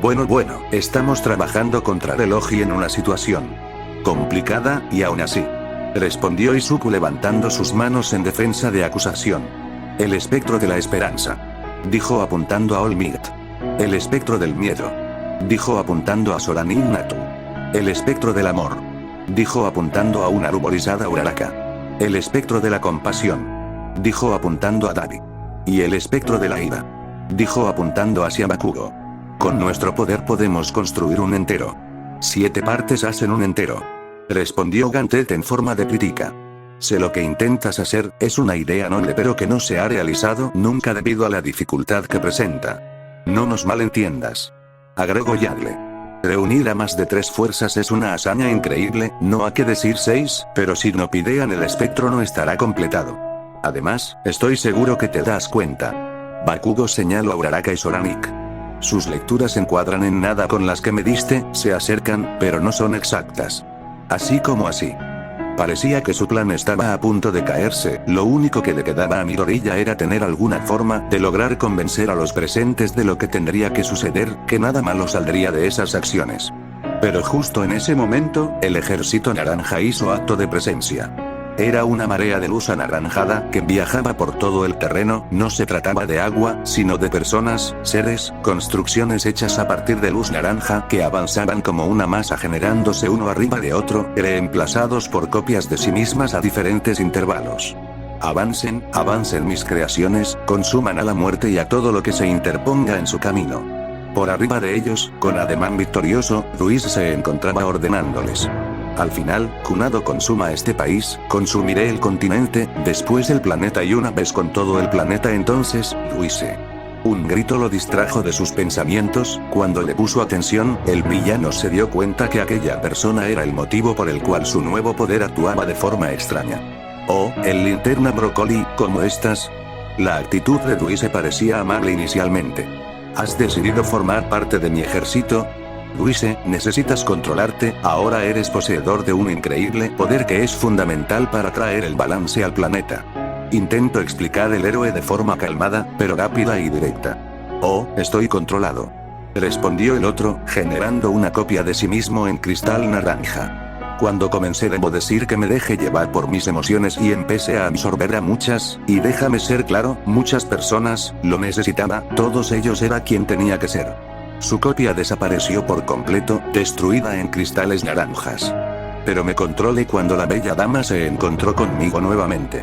Bueno, estamos trabajando contra reloj y en una situación complicada, y aún así, respondió Izuku levantando sus manos en defensa de acusación. El espectro de la esperanza, dijo apuntando a All Might. El espectro del miedo, dijo apuntando a Soranin Natu. El espectro del amor, dijo apuntando a una ruborizada Uraraka. El espectro de la compasión, dijo apuntando a Dabi. Y el espectro de la ira, dijo apuntando hacia Bakugo. Con nuestro poder podemos construir un entero. 7 partes hacen un entero, respondió Gantet en forma de crítica. Sé lo que intentas hacer, es una idea noble pero que no se ha realizado nunca debido a la dificultad que presenta. No nos malentiendas, agregó Yadle. Reunir a más de 3 fuerzas es una hazaña increíble, no hay que decir 6, pero si no pidean el espectro no estará completado. Además, estoy seguro que te das cuenta. Bakugo señaló a Uraraka y Soranik. Sus lecturas encuadran en nada con las que me diste, se acercan, pero no son exactas. Así como así. Parecía que su plan estaba a punto de caerse, lo único que le quedaba a Midoriya era tener alguna forma de lograr convencer a los presentes de lo que tendría que suceder, que nada malo saldría de esas acciones. Pero justo en ese momento, el ejército naranja hizo acto de presencia. Era una marea de luz anaranjada que viajaba por todo el terreno, no se trataba de agua, sino de personas, seres, construcciones hechas a partir de luz naranja que avanzaban como una masa generándose uno arriba de otro, reemplazados por copias de sí mismas a diferentes intervalos. Avancen mis creaciones, consuman a la muerte y a todo lo que se interponga en su camino. Por arriba de ellos, con ademán victorioso, Luis se encontraba ordenándoles. Al final, Kunado consuma este país, consumiré el continente, después el planeta y una vez con todo el planeta entonces, Luise. Un grito lo distrajo de sus pensamientos, cuando le puso atención, el villano se dio cuenta que aquella persona era el motivo por el cual su nuevo poder actuaba de forma extraña. Oh, el linterna brócoli, ¿cómo estás? La actitud de Luise parecía amable inicialmente. ¿Has decidido formar parte de mi ejército? Luise, necesitas controlarte, ahora eres poseedor de un increíble poder que es fundamental para traer el balance al planeta. Intento explicar el héroe de forma calmada, pero rápida y directa. Oh, estoy controlado, respondió el otro, generando una copia de sí mismo en cristal naranja. Cuando comencé debo decir que me dejé llevar por mis emociones y empecé a absorber a muchas, y déjame ser claro, muchas personas, lo necesitaba, todos ellos era quien tenía que ser. Su copia desapareció por completo, destruida en cristales naranjas. Pero me controlé cuando la bella dama se encontró conmigo nuevamente.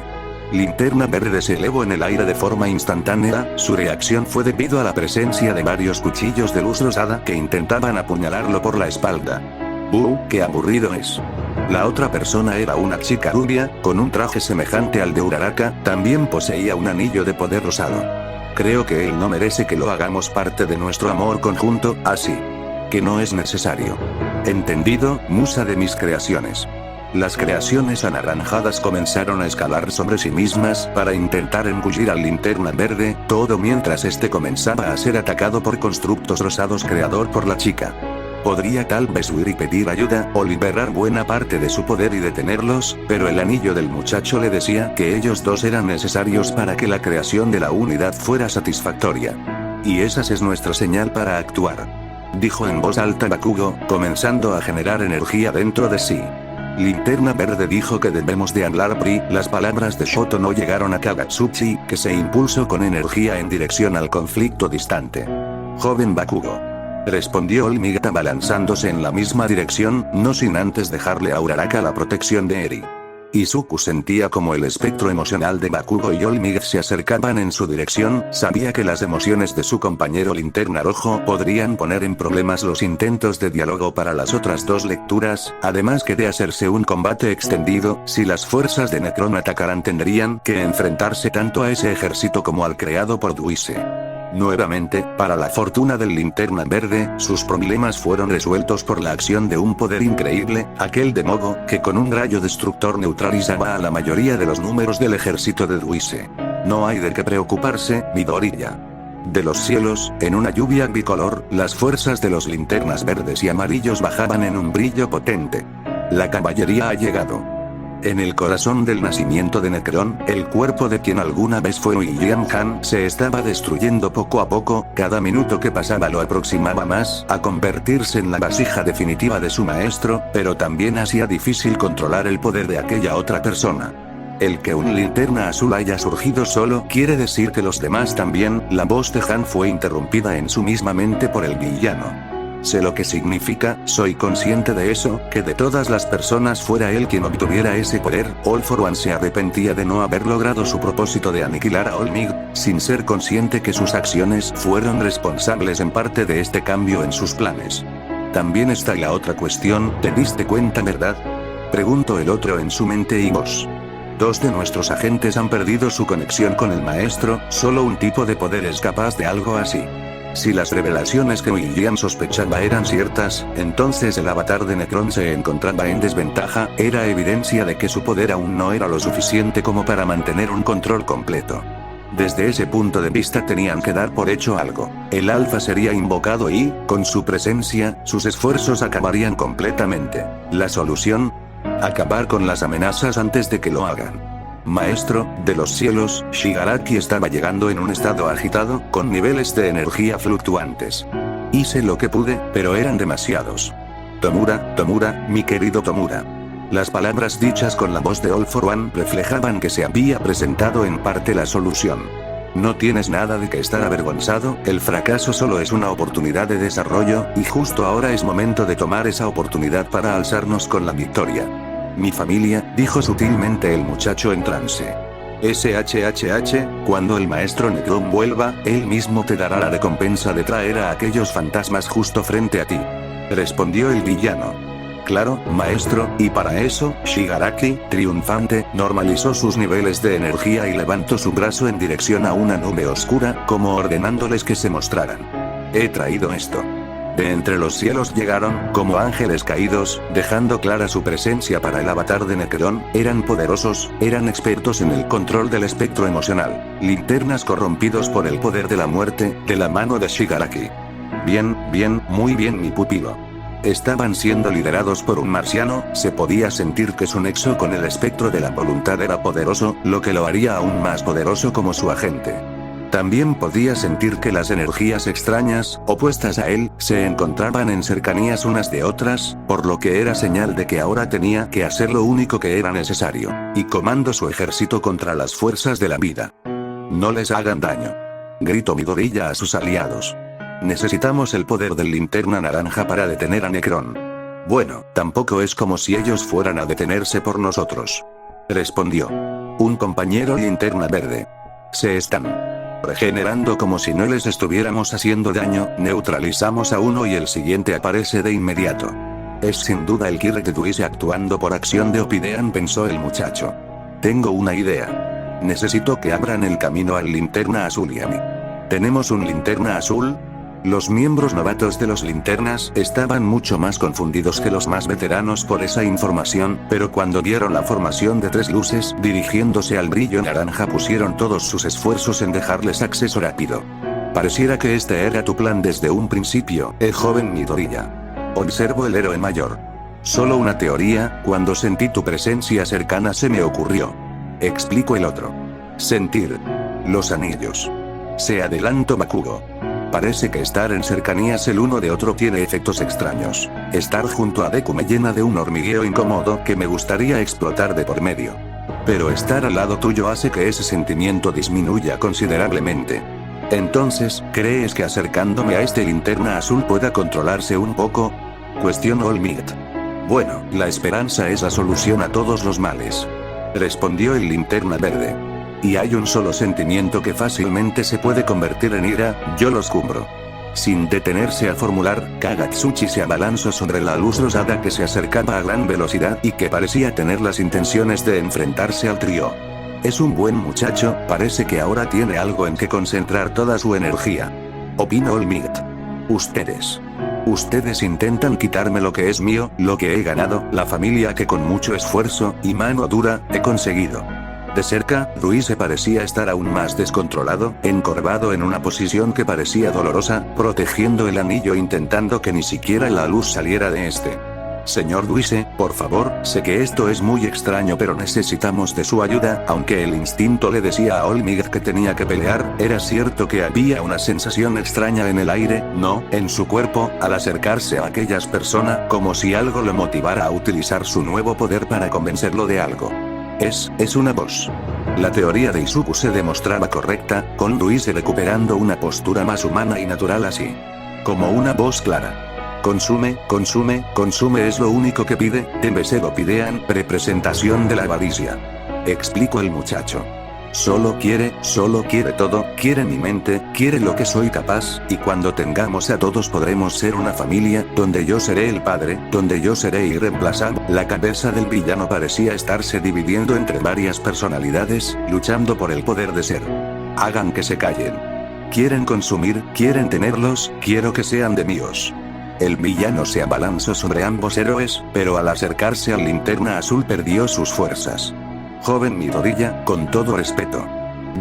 Linterna verde se elevó en el aire de forma instantánea, su reacción fue debido a la presencia de varios cuchillos de luz rosada que intentaban apuñalarlo por la espalda. ¡Qué aburrido es! La otra persona era una chica rubia, con un traje semejante al de Uraraka, también poseía un anillo de poder rosado. Creo que él no merece que lo hagamos parte de nuestro amor conjunto, así que no es necesario. Entendido, musa de mis creaciones. Las creaciones anaranjadas comenzaron a escalar sobre sí mismas para intentar engullir al linterna verde, todo mientras este comenzaba a ser atacado por constructos rosados creados por la chica. Podría tal vez huir y pedir ayuda, o liberar buena parte de su poder y detenerlos, pero el anillo del muchacho le decía que ellos dos eran necesarios para que la creación de la unidad fuera satisfactoria. Y esa es nuestra señal para actuar, dijo en voz alta Bakugo, comenzando a generar energía dentro de sí. Linterna verde dijo que debemos de hablar Pri, las palabras de Shoto no llegaron a Kagatsuchi, que se impulsó con energía en dirección al conflicto distante. Joven Bakugo, respondió All Might abalanzándose en la misma dirección, no sin antes dejarle a Uraraka la protección de Eri. Izuku sentía como el espectro emocional de Bakugo y All Might se acercaban en su dirección, sabía que las emociones de su compañero Linterna Rojo podrían poner en problemas los intentos de diálogo para las otras dos lecturas, además que de hacerse un combate extendido, si las fuerzas de Necron atacaran tendrían que enfrentarse tanto a ese ejército como al creado por Duise. Nuevamente, para la fortuna del Linterna Verde, sus problemas fueron resueltos por la acción de un poder increíble, aquel de Mogo, que con un rayo destructor neutralizaba a la mayoría de los números del ejército de Duise. No hay de qué preocuparse, Midoriya. De los cielos, en una lluvia bicolor, las fuerzas de los linternas verdes y amarillos bajaban en un brillo potente. La caballería ha llegado. En el corazón del nacimiento de Necron, el cuerpo de quien alguna vez fue William Han se estaba destruyendo poco a poco, cada minuto que pasaba lo aproximaba más a convertirse en la vasija definitiva de su maestro, pero también hacía difícil controlar el poder de aquella otra persona. El que un linterna azul haya surgido solo quiere decir que los demás también. La voz de Han fue interrumpida en su misma mente por el villano. Sé lo que significa, soy consciente de eso, que de todas las personas fuera él quien obtuviera ese poder. All for One se arrepentía de no haber logrado su propósito de aniquilar a All Might, sin ser consciente que sus acciones fueron responsables en parte de este cambio en sus planes. También está la otra cuestión, ¿te diste cuenta, verdad? Preguntó el otro en su mente y voz. Dos de nuestros agentes han perdido su conexión con el maestro, solo un tipo de poder es capaz de algo así. Si las revelaciones que William sospechaba eran ciertas, entonces el avatar de Necron se encontraba en desventaja, era evidencia de que su poder aún no era lo suficiente como para mantener un control completo. Desde ese punto de vista tenían que dar por hecho algo. El alfa sería invocado y, con su presencia, sus esfuerzos acabarían completamente. La solución: acabar con las amenazas antes de que lo hagan. Maestro, de los cielos, Shigaraki estaba llegando en un estado agitado, con niveles de energía fluctuantes. Hice lo que pude, pero eran demasiados. Tomura, mi querido Tomura. Las palabras dichas con la voz de All for One reflejaban que se había presentado en parte la solución. No tienes nada de que estar avergonzado, el fracaso solo es una oportunidad de desarrollo, y justo ahora es momento de tomar esa oportunidad para alzarnos con la victoria. Mi familia, dijo sutilmente el muchacho en trance. Cuando el maestro Necron vuelva, él mismo te dará la recompensa de traer a aquellos fantasmas justo frente a ti. Respondió el villano. Claro, maestro, y para eso, Shigaraki, triunfante, normalizó sus niveles de energía y levantó su brazo en dirección a una nube oscura, como ordenándoles que se mostraran. He traído esto. De entre los cielos llegaron, como ángeles caídos, dejando clara su presencia para el avatar de Necron. Eran poderosos, eran expertos en el control del espectro emocional. Linternas corrompidos por el poder de la muerte, de la mano de Shigaraki. Bien, muy bien mi pupilo. Estaban siendo liderados por un marciano, se podía sentir que su nexo con el espectro de la voluntad era poderoso, lo que lo haría aún más poderoso como su agente. También podía sentir que las energías extrañas, opuestas a él, se encontraban en cercanías unas de otras, por lo que era señal de que ahora tenía que hacer lo único que era necesario, y comando su ejército contra las fuerzas de la vida. No les hagan daño. Gritó Midoriya a sus aliados. Necesitamos el poder del Linterna Naranja para detener a Necron. Bueno, tampoco es como si ellos fueran a detenerse por nosotros. Respondió un compañero Linterna Verde. Se están regenerando como si no les estuviéramos haciendo daño, neutralizamos a uno y el siguiente aparece de inmediato. Es sin duda el Kirk de Duise actuando por acción de Opidean, pensó el muchacho. Tengo una idea. Necesito que abran el camino al Linterna Azul y a mí. ¿Tenemos un Linterna Azul? Los miembros novatos de los linternas estaban mucho más confundidos que los más veteranos por esa información, pero cuando vieron la formación de tres luces dirigiéndose al brillo naranja pusieron todos sus esfuerzos en dejarles acceso rápido. Pareciera que este era tu plan desde un principio, joven Midoriya. Observo el héroe mayor. Solo una teoría, cuando sentí tu presencia cercana se me ocurrió. Explicó el otro. Sentir. Los anillos. Se adelantó Bakugo. Parece que estar en cercanías el uno de otro tiene efectos extraños. Estar junto a Deku me llena de un hormigueo incómodo que me gustaría explotar de por medio. Pero estar al lado tuyo hace que ese sentimiento disminuya considerablemente. Entonces, ¿crees que acercándome a este Linterna Azul pueda controlarse un poco? Cuestionó All Might. Bueno, la esperanza es la solución a todos los males. respondió el Linterna Verde. Y hay un solo sentimiento que fácilmente se puede convertir en ira, yo los cumbro. Sin detenerse a formular, Kagatsuchi se abalanzó sobre la luz rosada que se acercaba a gran velocidad y que parecía tener las intenciones de enfrentarse al trío. Es un buen muchacho, parece que ahora tiene algo en que concentrar toda su energía. Opinó All Might. Ustedes intentan quitarme lo que es mío, lo que he ganado, la familia que con mucho esfuerzo y mano dura he conseguido. De cerca, Ruise parecía estar aún más descontrolado, encorvado en una posición que parecía dolorosa, protegiendo el anillo intentando que ni siquiera la luz saliera de este. Señor Ruise, por favor, sé que esto es muy extraño pero necesitamos de su ayuda, aunque el instinto le decía a All Might que tenía que pelear, era cierto que había una sensación extraña en el aire, no, en su cuerpo, al acercarse a aquellas personas, como si algo le motivara a utilizar su nuevo poder para convencerlo de algo. Es una voz. La teoría de Izuku se demostraba correcta, con Ruise recuperando una postura más humana y natural así. Como una voz clara. Consume es lo único que pide, lo pidean, representación de la avaricia. Explicó el muchacho. Solo quiere todo, quiere mi mente, quiere lo que soy capaz, y cuando tengamos a todos podremos ser una familia, donde yo seré el padre, donde yo seré irreemplazable. La cabeza del villano parecía estarse dividiendo entre varias personalidades, luchando por el poder de ser. Hagan que se callen. Quieren consumir, quieren tenerlos, quiero que sean de míos. El villano se abalanzó sobre ambos héroes, pero al acercarse al Linterna Azul perdió sus fuerzas. Joven Midoriya, con todo respeto,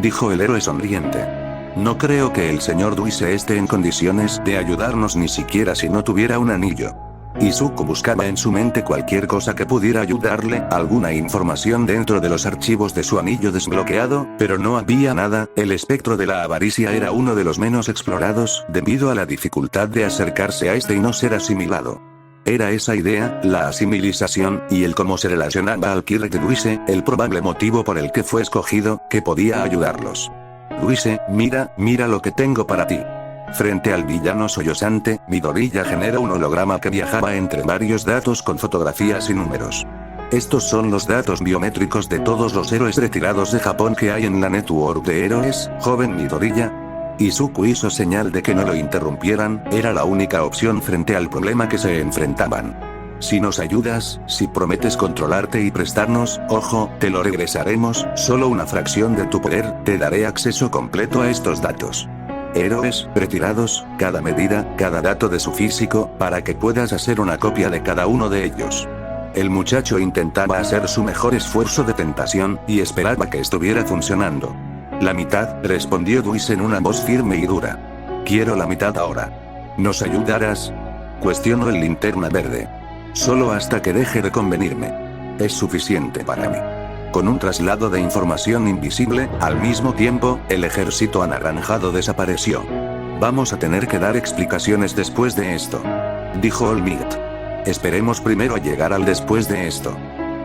dijo el héroe sonriente. No creo que el señor Ruise esté en condiciones de ayudarnos ni siquiera si no tuviera un anillo. Izuku buscaba en su mente cualquier cosa que pudiera ayudarle, alguna información dentro de los archivos de su anillo desbloqueado, pero no había nada. El espectro de la avaricia era uno de los menos explorados, debido a la dificultad de acercarse a este y no ser asimilado. Era esa idea, la asimilización, y el cómo se relacionaba al Kirk de Ruise, el probable motivo por el que fue escogido, que podía ayudarlos. Ruise, mira lo que tengo para ti. Frente al villano sollozante, Midoriya generó un holograma que viajaba entre varios datos con fotografías y números. Estos son los datos biométricos de todos los héroes retirados de Japón que hay en la network de héroes, joven Midoriya. Izuku hizo señal de que no lo interrumpieran, era la única opción frente al problema que se enfrentaban. Si nos ayudas, si prometes controlarte y prestarnos, ojo, te lo regresaremos, solo una fracción de tu poder, te daré acceso completo a estos datos. Héroes, retirados, cada medida, cada dato de su físico, para que puedas hacer una copia de cada uno de ellos. El muchacho intentaba hacer su mejor esfuerzo de tentación, y esperaba que estuviera funcionando. La mitad, respondió Ruise en una voz firme y dura. Quiero la mitad ahora. ¿Nos ayudarás? Cuestionó el Linterna Verde. Solo hasta que deje de convenirme. Es suficiente para mí. Con un traslado de información invisible, al mismo tiempo, el ejército anaranjado desapareció. Vamos a tener que dar explicaciones después de esto, dijo All Might. Esperemos primero a llegar al después de esto.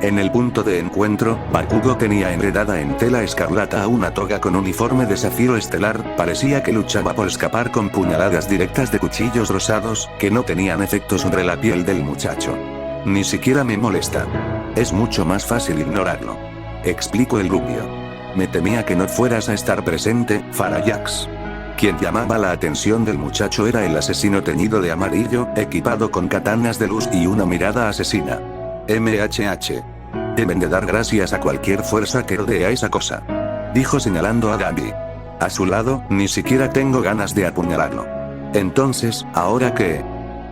En el punto de encuentro, Bakugo tenía enredada en tela escarlata a una toga con uniforme de zafiro estelar, parecía que luchaba por escapar con puñaladas directas de cuchillos rosados, que no tenían efecto sobre la piel del muchacho. Ni siquiera me molesta. Es mucho más fácil ignorarlo. Explicó el rubio. Me temía que no fueras a estar presente, Farayax. Quien llamaba la atención del muchacho era el asesino teñido de amarillo, equipado con katanas de luz y una mirada asesina. MHH. Deben de dar gracias a cualquier fuerza que rodea esa cosa, dijo señalando a Gabi. A su lado, ni siquiera tengo ganas de apuñalarlo. Entonces, ¿ahora qué?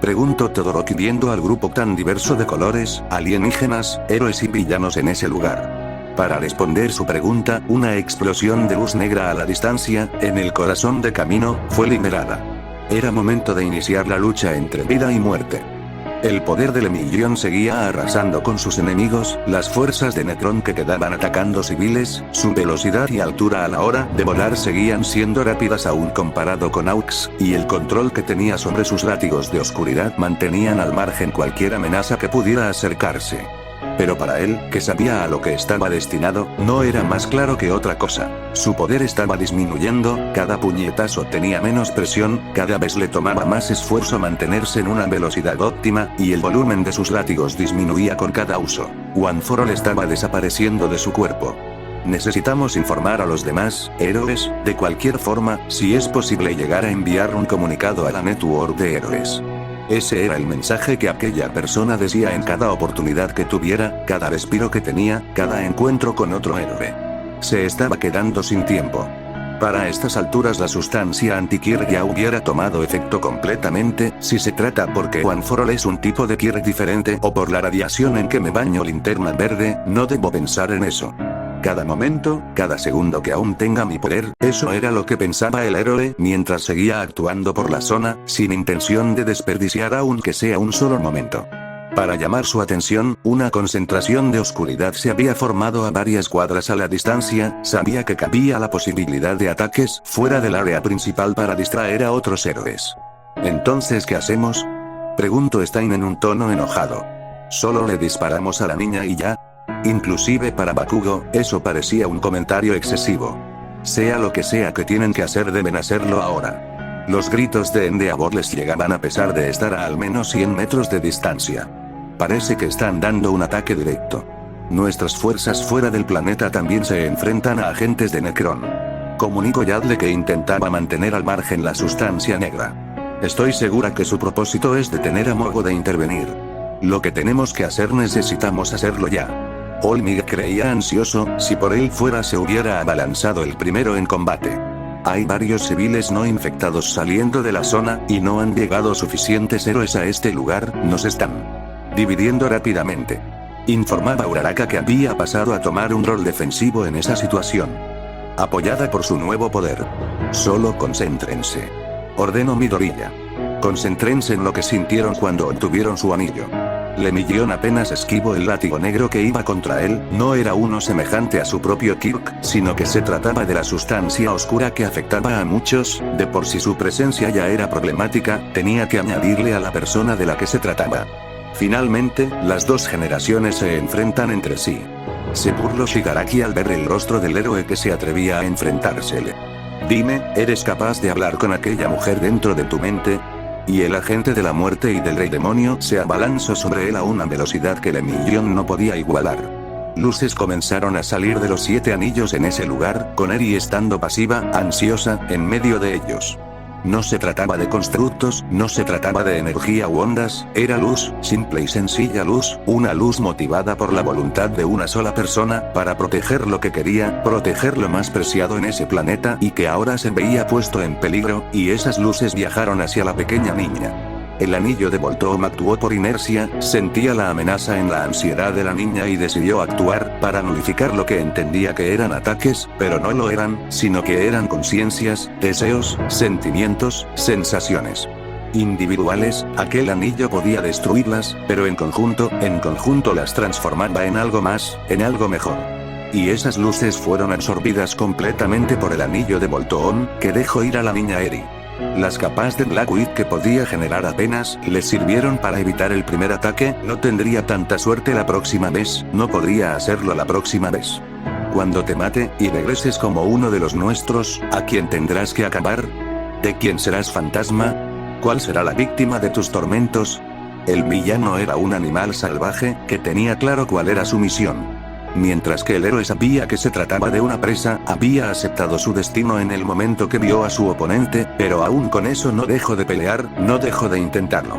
Preguntó Todoroki viendo al grupo tan diverso de colores, alienígenas, héroes y villanos en ese lugar. Para responder su pregunta, una explosión de luz negra a la distancia, en el corazón de Camino, fue liberada. Era momento de iniciar la lucha entre vida y muerte. El poder del Emillion seguía arrasando con sus enemigos, las fuerzas de Netron que quedaban atacando civiles, su velocidad y altura a la hora de volar seguían siendo rápidas aún comparado con Aux, y el control que tenía sobre sus látigos de oscuridad mantenían al margen cualquier amenaza que pudiera acercarse. Pero para él, que sabía a lo que estaba destinado, no era más claro que otra cosa. Su poder estaba disminuyendo, cada puñetazo tenía menos presión, cada vez le tomaba más esfuerzo mantenerse en una velocidad óptima, y el volumen de sus látigos disminuía con cada uso. One for All estaba desapareciendo de su cuerpo. Necesitamos informar a los demás héroes, de cualquier forma, si es posible llegar a enviar un comunicado a la network de héroes. Ese era el mensaje que aquella persona decía en cada oportunidad que tuviera, cada respiro que tenía, cada encuentro con otro héroe. Se estaba quedando sin tiempo. Para estas alturas la sustancia anti-Kirk ya hubiera tomado efecto completamente, si se trata porque One for All es un tipo de Kirk diferente o por la radiación en que me baño Linterna Verde, no debo pensar en eso. Cada momento, cada segundo que aún tenga mi poder, eso era lo que pensaba el héroe mientras seguía actuando por la zona, sin intención de desperdiciar aunque sea un solo momento. Para llamar su atención, una concentración de oscuridad se había formado a varias cuadras a la distancia, sabía que cabía la posibilidad de ataques fuera del área principal para distraer a otros héroes. ¿Entonces qué hacemos?, preguntó Stein en un tono enojado. Solo le disparamos a la niña y ya. Inclusive para Bakugo, eso parecía un comentario excesivo. Sea lo que sea que tienen que hacer, deben hacerlo ahora. Los gritos de Endeavor les llegaban a pesar de estar a al menos 100 metros de distancia. Parece que están dando un ataque directo. Nuestras fuerzas fuera del planeta también se enfrentan a agentes de Necron. Comunicó Yadle que intentaba mantener al margen la sustancia negra. Estoy segura que su propósito es detener a Mogo de intervenir. Lo que tenemos que hacer necesitamos hacerlo ya. Olmig creía ansioso, si por él fuera se hubiera abalanzado el primero en combate. Hay varios civiles no infectados saliendo de la zona, y no han llegado suficientes héroes a este lugar, nos están dividiendo rápidamente. Informaba Uraraka que había pasado a tomar un rol defensivo en esa situación. Apoyada por su nuevo poder. Solo concéntrense. Ordenó Midoriya. Concéntrense en lo que sintieron cuando obtuvieron su anillo. Lemillion apenas esquivó el látigo negro que iba contra él, no era uno semejante a su propio Kirk, sino que se trataba de la sustancia oscura que afectaba a muchos, de por sí su presencia ya era problemática, tenía que añadirle a la persona de la que se trataba. Finalmente, las dos generaciones se enfrentan entre sí. Se burló Shigaraki al ver el rostro del héroe que se atrevía a enfrentársele. Dime, ¿eres capaz de hablar con aquella mujer dentro de tu mente? Y el agente de la muerte y del rey demonio se abalanzó sobre él a una velocidad que Lemillion no podía igualar. Luces comenzaron a salir de los 7 anillos en ese lugar, con Eri estando pasiva, ansiosa, en medio de ellos. No se trataba de constructos, no se trataba de energía u ondas, era luz, simple y sencilla luz, una luz motivada por la voluntad de una sola persona, para proteger lo que quería, proteger lo más preciado en ese planeta y que ahora se veía puesto en peligro, y esas luces viajaron hacia la pequeña niña. El anillo de Volthoom actuó por inercia, sentía la amenaza en la ansiedad de la niña y decidió actuar, para nulificar lo que entendía que eran ataques, pero no lo eran, sino que eran conciencias, deseos, sentimientos, sensaciones. Individuales, aquel anillo podía destruirlas, pero en conjunto las transformaba en algo más, en algo mejor. Y esas luces fueron absorbidas completamente por el anillo de Volthoom, que dejó ir a la niña Eri. Las capas de Blackwood que podía generar apenas le sirvieron para evitar el primer ataque, no tendría tanta suerte la próxima vez, no podría hacerlo la próxima vez. Cuando te mate, y regreses como uno de los nuestros, ¿a quién tendrás que acabar? ¿De quién serás fantasma? ¿Cuál será la víctima de tus tormentos? El villano era un animal salvaje, que tenía claro cuál era su misión. Mientras que el héroe sabía que se trataba de una presa, había aceptado su destino en el momento que vio a su oponente, pero aún con eso no dejó de pelear, no dejó de intentarlo.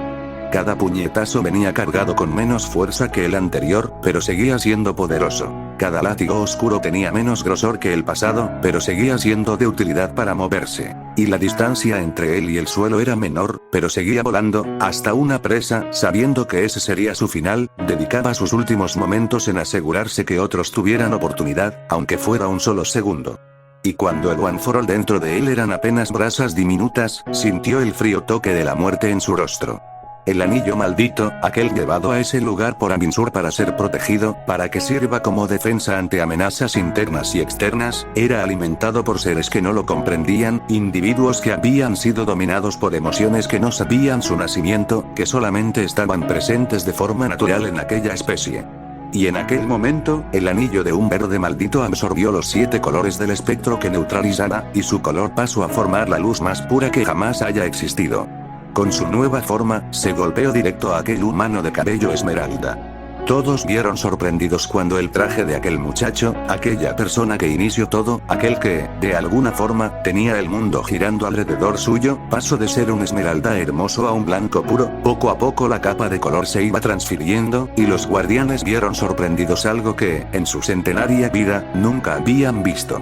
Cada puñetazo venía cargado con menos fuerza que el anterior, pero seguía siendo poderoso. Cada látigo oscuro tenía menos grosor que el pasado, pero seguía siendo de utilidad para moverse. Y la distancia entre él y el suelo era menor, pero seguía volando, hasta una presa, sabiendo que ese sería su final, dedicaba sus últimos momentos en asegurarse que otros tuvieran oportunidad, aunque fuera un solo segundo. Y cuando el One for All dentro de él eran apenas brasas diminutas, sintió el frío toque de la muerte en su rostro. El anillo maldito, aquel llevado a ese lugar por Aminsur para ser protegido, para que sirva como defensa ante amenazas internas y externas, era alimentado por seres que no lo comprendían, individuos que habían sido dominados por emociones que no sabían su nacimiento, que solamente estaban presentes de forma natural en aquella especie. Y en aquel momento, el anillo de un verde maldito absorbió los 7 colores del espectro que neutralizaba, y su color pasó a formar la luz más pura que jamás haya existido. Con su nueva forma, se golpeó directo a aquel humano de cabello esmeralda. Todos vieron sorprendidos cuando el traje de aquel muchacho, aquella persona que inició todo, aquel que, de alguna forma, tenía el mundo girando alrededor suyo, pasó de ser un esmeralda hermoso a un blanco puro. Poco a poco la capa de color se iba transfiriendo, y los guardianes vieron sorprendidos algo que, en su centenaria vida, nunca habían visto.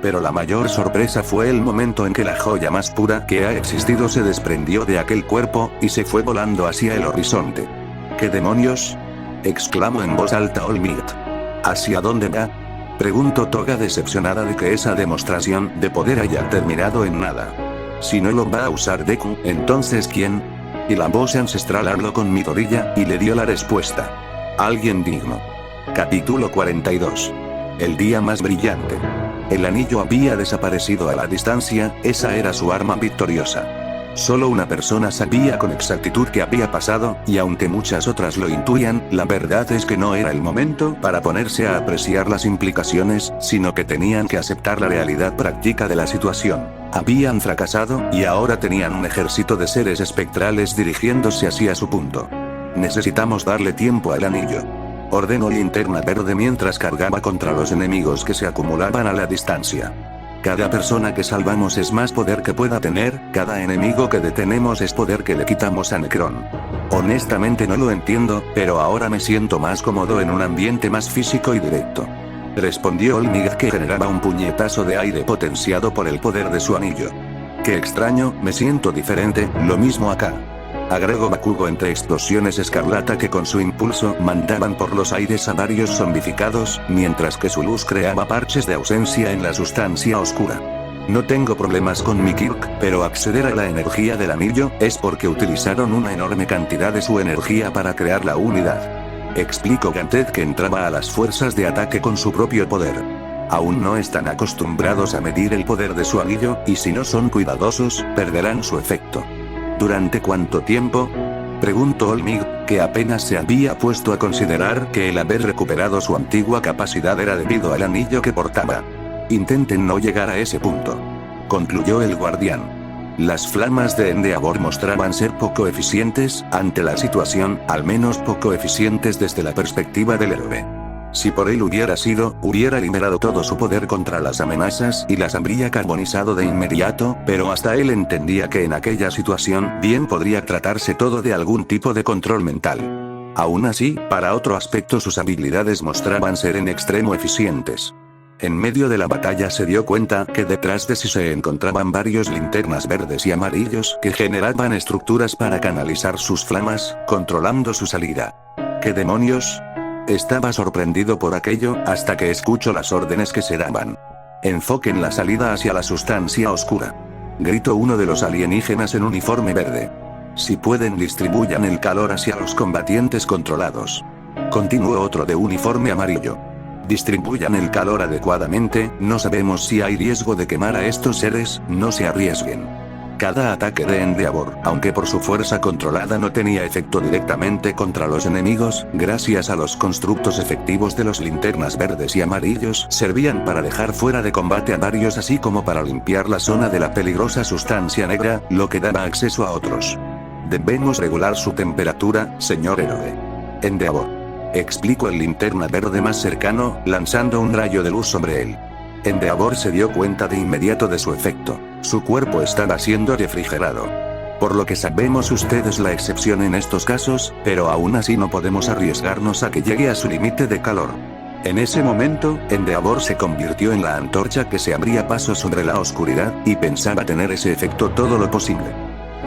Pero la mayor sorpresa fue el momento en que la joya más pura que ha existido se desprendió de aquel cuerpo, y se fue volando hacia el horizonte. ¿Qué demonios?, exclamó en voz alta Olmid. ¿Hacia dónde va?, preguntó Toga decepcionada de que esa demostración de poder haya terminado en nada. Si no lo va a usar Deku, entonces ¿quién? Y la voz ancestral habló con Midoriya, y le dio la respuesta. Alguien digno. Capítulo 42. El día más brillante. El anillo había desaparecido a la distancia, esa era su arma victoriosa. Solo una persona sabía con exactitud qué había pasado, y aunque muchas otras lo intuían, la verdad es que no era el momento para ponerse a apreciar las implicaciones, sino que tenían que aceptar la realidad práctica de la situación. Habían fracasado, y ahora tenían un ejército de seres espectrales dirigiéndose hacia su punto. Necesitamos darle tiempo al anillo, ordenó Linterna Verde mientras cargaba contra los enemigos que se acumulaban a la distancia. Cada persona que salvamos es más poder que pueda tener, cada enemigo que detenemos es poder que le quitamos a Necron. Honestamente no lo entiendo, pero ahora me siento más cómodo en un ambiente más físico y directo. Respondió Olmig, que generaba un puñetazo de aire potenciado por el poder de su anillo. Qué extraño, me siento diferente, lo mismo acá, agregó Bakugo entre explosiones escarlata que con su impulso mandaban por los aires a varios zombificados, mientras que su luz creaba parches de ausencia en la sustancia oscura. No tengo problemas con mi Kirk, pero acceder a la energía del anillo es porque utilizaron una enorme cantidad de su energía para crear la unidad. Explicó Ganted, que entraba a las fuerzas de ataque con su propio poder. Aún no están acostumbrados a medir el poder de su anillo, y si no son cuidadosos, perderán su efecto. ¿Durante cuánto tiempo?, preguntó Olmig, que apenas se había puesto a considerar que el haber recuperado su antigua capacidad era debido al anillo que portaba. Intenten no llegar a ese punto, concluyó el guardián. Las flamas de Endeavor mostraban ser poco eficientes ante la situación, al menos poco eficientes desde la perspectiva del héroe. Si por él hubiera sido, hubiera liberado todo su poder contra las amenazas y las habría carbonizado de inmediato, pero hasta él entendía que en aquella situación, bien podría tratarse todo de algún tipo de control mental. Aún así, para otro aspecto sus habilidades mostraban ser en extremo eficientes. En medio de la batalla se dio cuenta que detrás de sí se encontraban varios linternas verdes y amarillos que generaban estructuras para canalizar sus flamas, controlando su salida. ¿Qué demonios?, estaba sorprendido por aquello, hasta que escuchó las órdenes que se daban. Enfoquen la salida hacia la sustancia oscura, gritó uno de los alienígenas en uniforme verde. Si pueden, distribuyan el calor hacia los combatientes controlados, continuó otro de uniforme amarillo. Distribuyan el calor adecuadamente, no sabemos si hay riesgo de quemar a estos seres, no se arriesguen. Cada ataque de Endeavor, aunque por su fuerza controlada no tenía efecto directamente contra los enemigos, gracias a los constructos efectivos de los linternas verdes y amarillos, servían para dejar fuera de combate a varios, así como para limpiar la zona de la peligrosa sustancia negra, lo que daba acceso a otros. Debemos regular su temperatura, señor héroe. Endeavor, explicó el linterna verde más cercano, lanzando un rayo de luz sobre él. Endeavor se dio cuenta de inmediato de su efecto. Su cuerpo estaba siendo refrigerado. Por lo que sabemos, usted es la excepción en estos casos, pero aún así no podemos arriesgarnos a que llegue a su límite de calor. En ese momento, Endeavor se convirtió en la antorcha que se abría paso sobre la oscuridad, y pensaba tener ese efecto todo lo posible.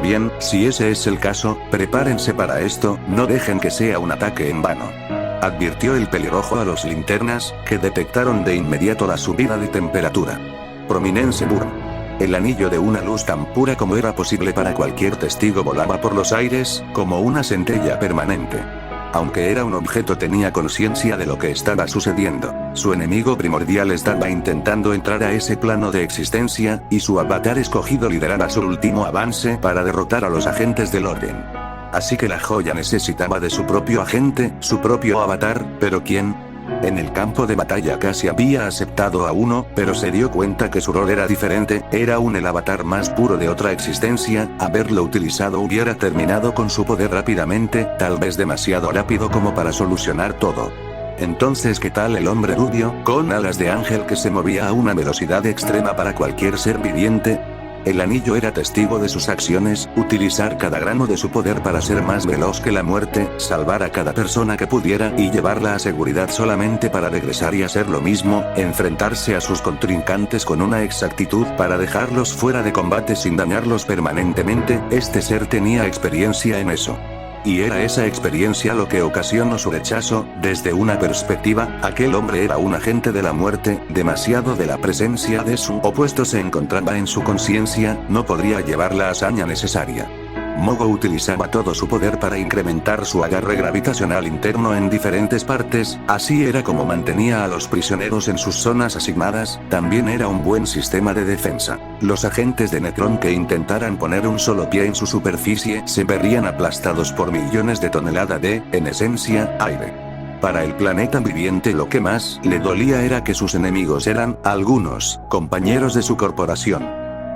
Bien, si ese es el caso, prepárense para esto, no dejen que sea un ataque en vano, advirtió el pelirrojo a los linternas, que detectaron de inmediato la subida de temperatura. Prominence Burn. El anillo de una luz tan pura como era posible para cualquier testigo volaba por los aires, como una centella permanente. Aunque era un objeto, tenía conciencia de lo que estaba sucediendo. Su enemigo primordial estaba intentando entrar a ese plano de existencia, y su avatar escogido lideraba su último avance para derrotar a los agentes del orden. Así que la joya necesitaba de su propio agente, su propio avatar, pero ¿quién? En el campo de batalla casi había aceptado a uno, pero se dio cuenta que su rol era diferente, era el avatar más puro de otra existencia, haberlo utilizado hubiera terminado con su poder rápidamente, tal vez demasiado rápido como para solucionar todo. Entonces, ¿qué tal el hombre rubio, con alas de ángel que se movía a una velocidad extrema para cualquier ser viviente? El anillo era testigo de sus acciones, utilizar cada gramo de su poder para ser más veloz que la muerte, salvar a cada persona que pudiera y llevarla a seguridad solamente para regresar y hacer lo mismo, enfrentarse a sus contrincantes con una exactitud para dejarlos fuera de combate sin dañarlos permanentemente. Este ser tenía experiencia en eso. Y era esa experiencia lo que ocasionó su rechazo. Desde una perspectiva, aquel hombre era un agente de la muerte, demasiado de la presencia de su opuesto se encontraba en su conciencia, no podría llevar la hazaña necesaria. Mogo utilizaba todo su poder para incrementar su agarre gravitacional interno en diferentes partes, así era como mantenía a los prisioneros en sus zonas asignadas, también era un buen sistema de defensa. Los agentes de Necron que intentaran poner un solo pie en su superficie se verían aplastados por millones de toneladas de, en esencia, aire. Para el planeta viviente lo que más le dolía era que sus enemigos eran, algunos, compañeros de su corporación.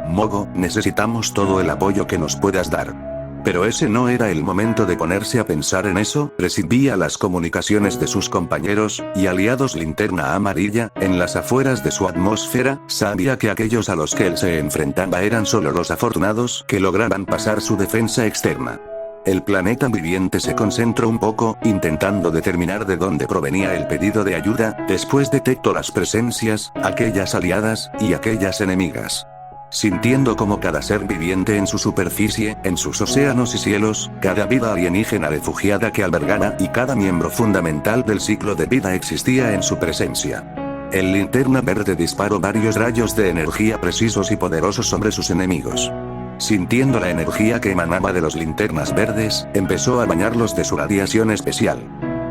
Mogo, necesitamos todo el apoyo que nos puedas dar. Pero ese no era el momento de ponerse a pensar en eso, recibía las comunicaciones de sus compañeros y aliados Linterna Amarilla, en las afueras de su atmósfera, sabía que aquellos a los que él se enfrentaba eran solo los afortunados que lograban pasar su defensa externa. El planeta viviente se concentró un poco, intentando determinar de dónde provenía el pedido de ayuda, después detectó las presencias, aquellas aliadas, y aquellas enemigas. Sintiendo como cada ser viviente en su superficie, en sus océanos y cielos, cada vida alienígena refugiada que albergara y cada miembro fundamental del ciclo de vida existía en su presencia. El Linterna Verde disparó varios rayos de energía precisos y poderosos sobre sus enemigos. Sintiendo la energía que emanaba de los linternas verdes, empezó a bañarlos de su radiación especial.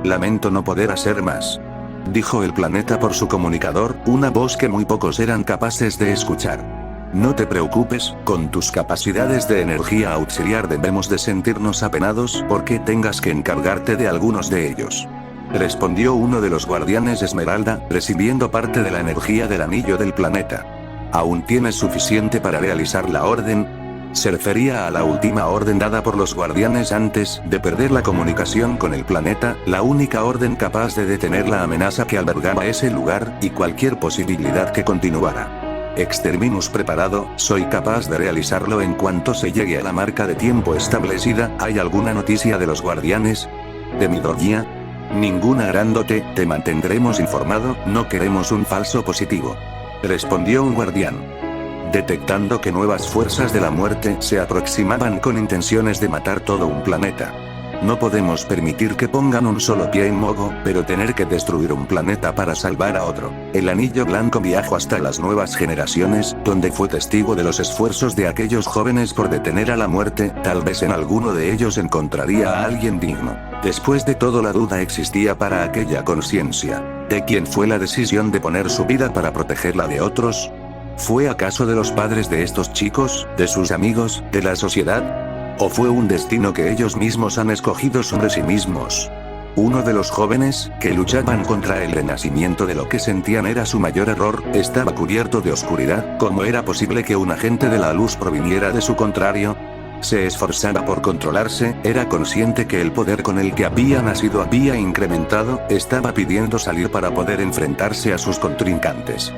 Lamento no poder hacer más, dijo el planeta por su comunicador, una voz que muy pocos eran capaces de escuchar. No te preocupes, con tus capacidades de energía auxiliar debemos de sentirnos apenados porque tengas que encargarte de algunos de ellos. Respondió uno de los guardianes Esmeralda, recibiendo parte de la energía del anillo del planeta. ¿Aún tienes suficiente para realizar la orden? Se refería a la última orden dada por los guardianes antes de perder la comunicación con el planeta, la única orden capaz de detener la amenaza que albergaba ese lugar, y cualquier posibilidad que continuara. Exterminus preparado, soy capaz de realizarlo en cuanto se llegue a la marca de tiempo establecida. ¿Hay alguna noticia de los guardianes? ¿De Midoriya? Ninguna grandote, te mantendremos informado, no queremos un falso positivo. Respondió un guardián. Detectando que nuevas fuerzas de la muerte se aproximaban con intenciones de matar todo un planeta. No podemos permitir que pongan un solo pie en Mogo, pero tener que destruir un planeta para salvar a otro. El anillo blanco viajó hasta las nuevas generaciones, donde fue testigo de los esfuerzos de aquellos jóvenes por detener a la muerte, tal vez en alguno de ellos encontraría a alguien digno. Después de todo la duda existía para aquella conciencia. ¿De quién fue la decisión de poner su vida para protegerla de otros? ¿Fue acaso de los padres de estos chicos, de sus amigos, de la sociedad? ¿O fue un destino que ellos mismos han escogido sobre sí mismos? Uno de los jóvenes, que luchaban contra el renacimiento de lo que sentían era su mayor error, estaba cubierto de oscuridad. ¿Cómo era posible que un agente de la luz proviniera de su contrario? Se esforzaba por controlarse, era consciente que el poder con el que había nacido había incrementado, estaba pidiendo salir para poder enfrentarse a sus contrincantes.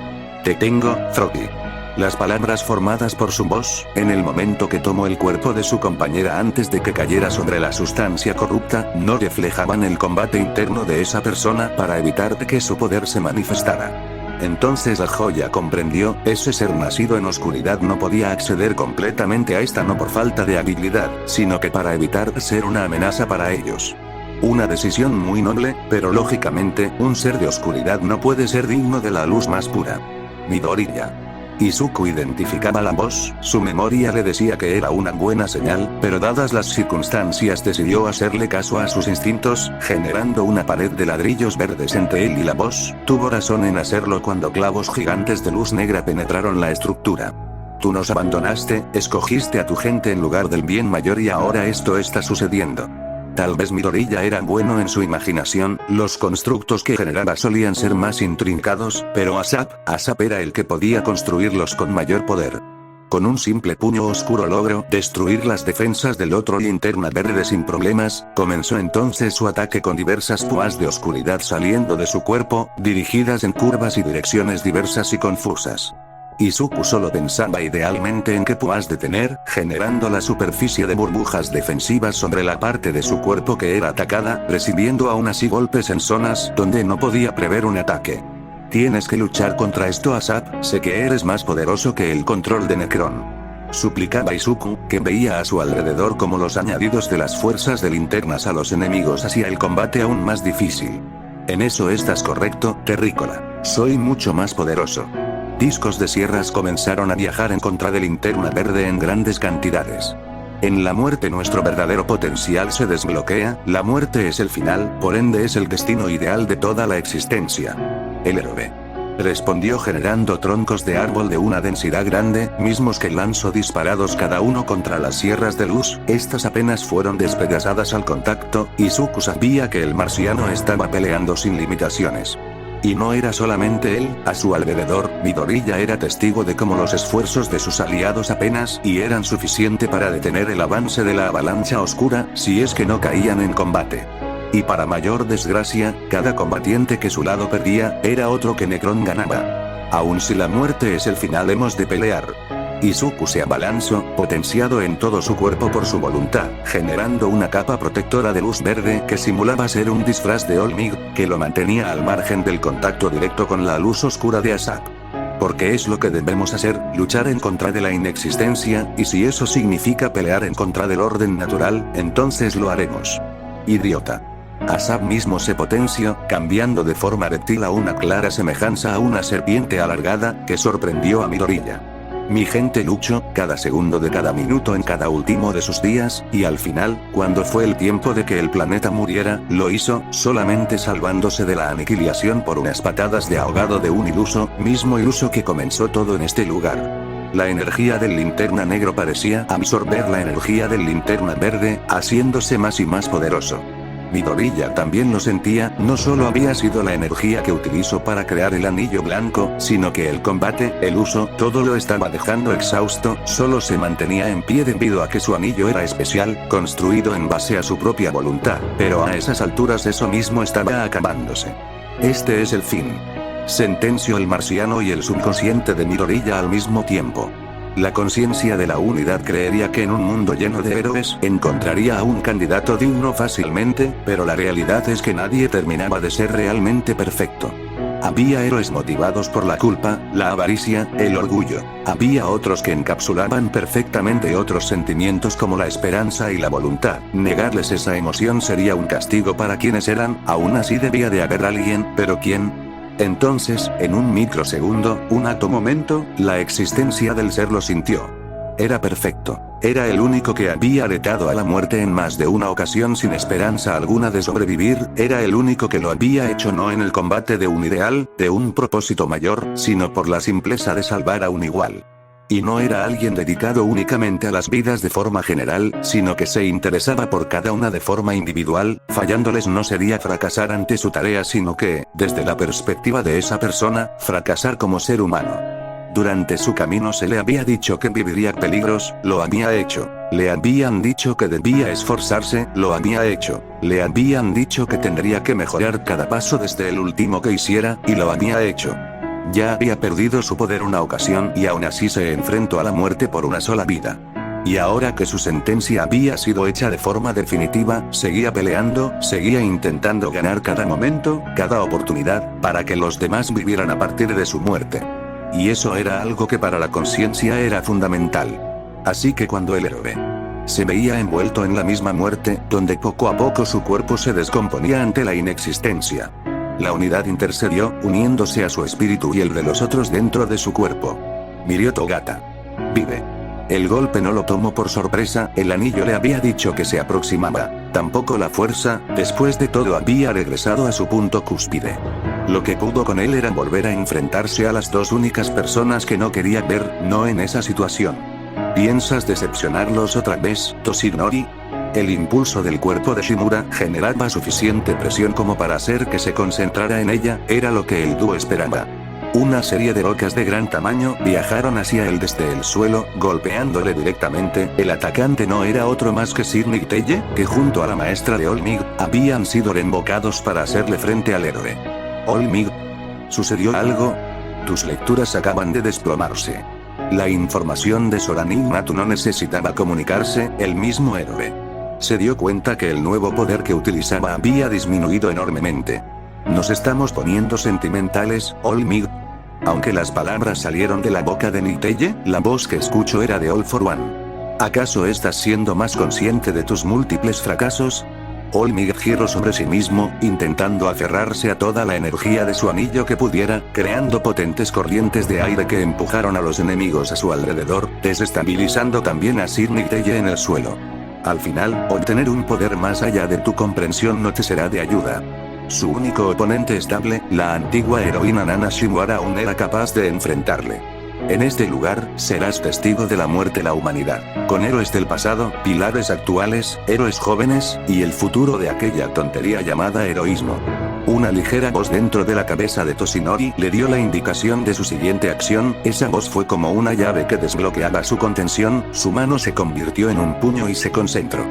Te tengo, Froggy. Las palabras formadas por su voz, en el momento que tomó el cuerpo de su compañera antes de que cayera sobre la sustancia corrupta, no reflejaban el combate interno de esa persona para evitar que su poder se manifestara. Entonces la joya comprendió, ese ser nacido en oscuridad no podía acceder completamente a esta no por falta de habilidad, sino que para evitar ser una amenaza para ellos. Una decisión muy noble, pero lógicamente, un ser de oscuridad no puede ser digno de la luz más pura. Midoriya. Izuku identificaba la voz, su memoria le decía que era una buena señal, pero dadas las circunstancias decidió hacerle caso a sus instintos, generando una pared de ladrillos verdes entre él y la voz. Tuvo razón en hacerlo cuando clavos gigantes de luz negra penetraron la estructura. Tú nos abandonaste, escogiste a tu gente en lugar del bien mayor y ahora esto está sucediendo. Tal vez Midoriya era bueno en su imaginación, los constructos que generaba solían ser más intrincados, pero Asap era el que podía construirlos con mayor poder. Con un simple puño oscuro logró destruir las defensas del otro Linterna Verde sin problemas. Comenzó entonces su ataque con diversas púas de oscuridad saliendo de su cuerpo, dirigidas en curvas y direcciones diversas y confusas. Izuku solo pensaba idealmente en qué púas detener, generando la superficie de burbujas defensivas sobre la parte de su cuerpo que era atacada, recibiendo aún así golpes en zonas donde no podía prever un ataque. Tienes que luchar contra esto, Asap, sé que eres más poderoso que el control de Necron. Suplicaba Izuku, que veía a su alrededor como los añadidos de las fuerzas de linternas a los enemigos hacía el combate aún más difícil. En eso estás correcto, Terrícola. Soy mucho más poderoso. Discos de sierras comenzaron a viajar en contra de Linterna Verde en grandes cantidades. En la muerte nuestro verdadero potencial se desbloquea, la muerte es el final, por ende es el destino ideal de toda la existencia. El héroe respondió generando troncos de árbol de una densidad grande, mismos que lanzó disparados cada uno contra las sierras de luz. Estas apenas fueron despedazadas al contacto, y Izuku sabía que el marciano estaba peleando sin limitaciones. Y no era solamente él, a su alrededor, Midoriya era testigo de cómo los esfuerzos de sus aliados apenas y eran suficiente para detener el avance de la avalancha oscura, si es que no caían en combate. Y para mayor desgracia, cada combatiente que su lado perdía, era otro que Necron ganaba. Aun si la muerte es el final, hemos de pelear. Izuku se abalanzó, potenciado en todo su cuerpo por su voluntad, generando una capa protectora de luz verde que simulaba ser un disfraz de All Might, que lo mantenía al margen del contacto directo con la luz oscura de Asap. Porque es lo que debemos hacer, luchar en contra de la inexistencia, y si eso significa pelear en contra del orden natural, entonces lo haremos. Idiota. Asap mismo se potenció, cambiando de forma reptil a una clara semejanza a una serpiente alargada, que sorprendió a Midoriya. Mi gente luchó, cada segundo de cada minuto en cada último de sus días, y al final, cuando fue el tiempo de que el planeta muriera, lo hizo, solamente salvándose de la aniquilación por unas patadas de ahogado de un mismo iluso que comenzó todo en este lugar. La energía del Linterna Negro parecía absorber la energía del Linterna Verde, haciéndose más y más poderoso. Midoriya también lo sentía, no solo había sido la energía que utilizó para crear el anillo blanco, sino que el combate, el uso, todo lo estaba dejando exhausto, solo se mantenía en pie debido a que su anillo era especial, construido en base a su propia voluntad, pero a esas alturas eso mismo estaba acabándose. Este es el fin. Sentenció el marciano y el subconsciente de Midoriya al mismo tiempo. La conciencia de la unidad creería que en un mundo lleno de héroes encontraría a un candidato digno fácilmente, pero la realidad es que nadie terminaba de ser realmente perfecto. Había héroes motivados por la culpa, la avaricia, el orgullo. Había otros que encapsulaban perfectamente otros sentimientos como la esperanza y la voluntad. Negarles esa emoción sería un castigo para quienes eran, aún así debía de haber alguien, pero ¿quién? Entonces, en un microsegundo, un átomo momento, la existencia del ser lo sintió. Era perfecto. Era el único que había retado a la muerte en más de una ocasión sin esperanza alguna de sobrevivir, era el único que lo había hecho no en el combate de un ideal, de un propósito mayor, sino por la simpleza de salvar a un igual. Y no era alguien dedicado únicamente a las vidas de forma general, sino que se interesaba por cada una de forma individual, fallándoles no sería fracasar ante su tarea sino que, desde la perspectiva de esa persona, fracasar como ser humano. Durante su camino se le había dicho que viviría peligros, lo había hecho. Le habían dicho que debía esforzarse, lo había hecho. Le habían dicho que tendría que mejorar cada paso desde el último que hiciera, y lo había hecho. Ya había perdido su poder una ocasión y aún así se enfrentó a la muerte por una sola vida. Y ahora que su sentencia había sido hecha de forma definitiva, seguía peleando, seguía intentando ganar cada momento, cada oportunidad, para que los demás vivieran a partir de su muerte. Y eso era algo que para la conciencia era fundamental. Así que cuando el héroe se veía envuelto en la misma muerte, donde poco a poco su cuerpo se descomponía ante la inexistencia, la unidad intercedió, uniéndose a su espíritu y el de los otros dentro de su cuerpo. Miró Togata. Vive. El golpe no lo tomó por sorpresa, el anillo le había dicho que se aproximaba. Tampoco la fuerza, después de todo había regresado a su punto cúspide. Lo que pudo con él era volver a enfrentarse a las dos únicas personas que no quería ver, no en esa situación. ¿Piensas decepcionarlos otra vez, Toshinori? El impulso del cuerpo de Shimura generaba suficiente presión como para hacer que se concentrara en ella, era lo que el dúo esperaba. Una serie de rocas de gran tamaño viajaron hacia él desde el suelo, golpeándole directamente. El atacante no era otro más que Sir Nicteye, que junto a la maestra de Olmig, habían sido reinvocados para hacerle frente al héroe. Olmig. ¿Sucedió algo? Tus lecturas acaban de desplomarse. La información de Soranigmatu no necesitaba comunicarse, el mismo héroe se dio cuenta que el nuevo poder que utilizaba había disminuido enormemente. ¿Nos estamos poniendo sentimentales, Olmig? Aunque las palabras salieron de la boca de Nicteye, la voz que escucho era de All for One. ¿Acaso estás siendo más consciente de tus múltiples fracasos? Olmig giró sobre sí mismo, intentando aferrarse a toda la energía de su anillo que pudiera, creando potentes corrientes de aire que empujaron a los enemigos a su alrededor, desestabilizando también a Sir Nicteye en el suelo. Al final, obtener un poder más allá de tu comprensión no te será de ayuda. Su único oponente estable, la antigua heroína Nana Shimura, aún era capaz de enfrentarle. En este lugar, serás testigo de la muerte de la humanidad, con héroes del pasado, pilares actuales, héroes jóvenes, y el futuro de aquella tontería llamada heroísmo. Una ligera voz dentro de la cabeza de Toshinori le dio la indicación de su siguiente acción. Esa voz fue como una llave que desbloqueaba su contención, su mano se convirtió en un puño y se concentró.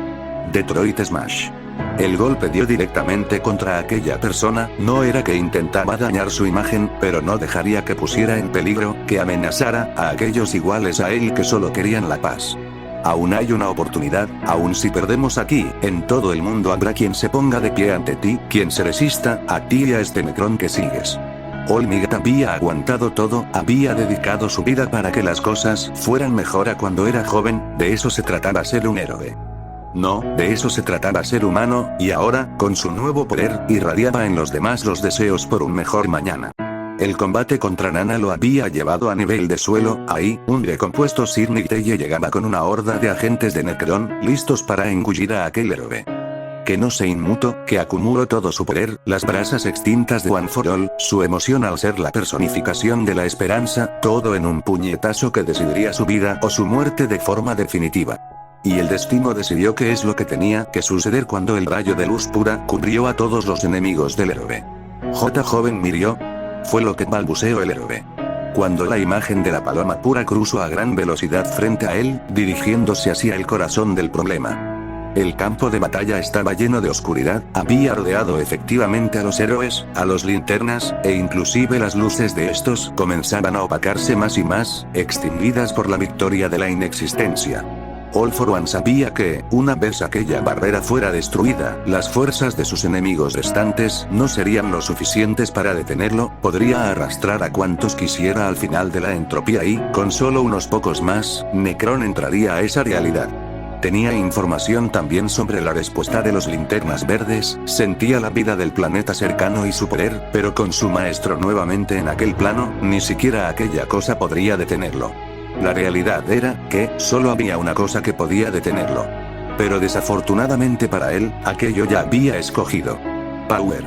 Detroit Smash. El golpe dio directamente contra aquella persona, no era que intentaba dañar su imagen, pero no dejaría que pusiera en peligro, que amenazara a aquellos iguales a él que solo querían la paz. Aún hay una oportunidad, aún si perdemos aquí, en todo el mundo habrá quien se ponga de pie ante ti, quien se resista a ti y a este Necron que sigues. Olmig había aguantado todo, había dedicado su vida para que las cosas fueran mejor a cuando era joven, de eso se trataba ser un héroe. No, de eso se trataba ser humano, y ahora, con su nuevo poder, irradiaba en los demás los deseos por un mejor mañana. El combate contra Nana lo había llevado a nivel de suelo, ahí, un recompuesto Sir Nicteye llegaba con una horda de agentes de Necron, listos para engullir a aquel héroe. Que no se inmutó, que acumuló todo su poder, las brasas extintas de One for All, su emoción al ser la personificación de la esperanza, todo en un puñetazo que decidiría su vida o su muerte de forma definitiva. Y el destino decidió qué es lo que tenía que suceder cuando el rayo de luz pura cubrió a todos los enemigos del héroe. J. Joven murió. Fue lo que balbuceó el héroe. Cuando la imagen de la paloma pura cruzó a gran velocidad frente a él, dirigiéndose hacia el corazón del problema. El campo de batalla estaba lleno de oscuridad, había rodeado efectivamente a los héroes, a los linternas, e inclusive las luces de estos comenzaban a opacarse más y más, extinguidas por la victoria de la inexistencia. All for One sabía que, una vez aquella barrera fuera destruida, las fuerzas de sus enemigos restantes no serían lo suficientes para detenerlo, podría arrastrar a cuantos quisiera al final de la entropía y, con solo unos pocos más, Necron entraría a esa realidad. Tenía información también sobre la respuesta de los linternas verdes, sentía la vida del planeta cercano y su poder, pero con su maestro nuevamente en aquel plano, ni siquiera aquella cosa podría detenerlo. La realidad era que solo había una cosa que podía detenerlo. Pero desafortunadamente para él, aquello ya había escogido. Power.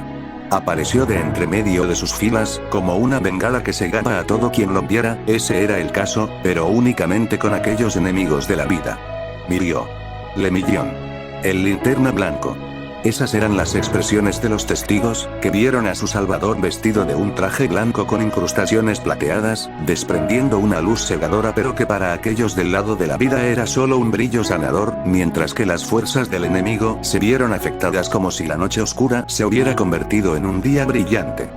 Apareció de entre medio de sus filas, como una bengala que cegaba a todo quien lo viera. Ese era el caso, pero únicamente con aquellos enemigos de la vida. Mirió. Lemillón. El linterna blanco. Esas eran las expresiones de los testigos, que vieron a su salvador vestido de un traje blanco con incrustaciones plateadas, desprendiendo una luz cegadora, pero que para aquellos del lado de la vida era solo un brillo sanador, mientras que las fuerzas del enemigo se vieron afectadas como si la noche oscura se hubiera convertido en un día brillante.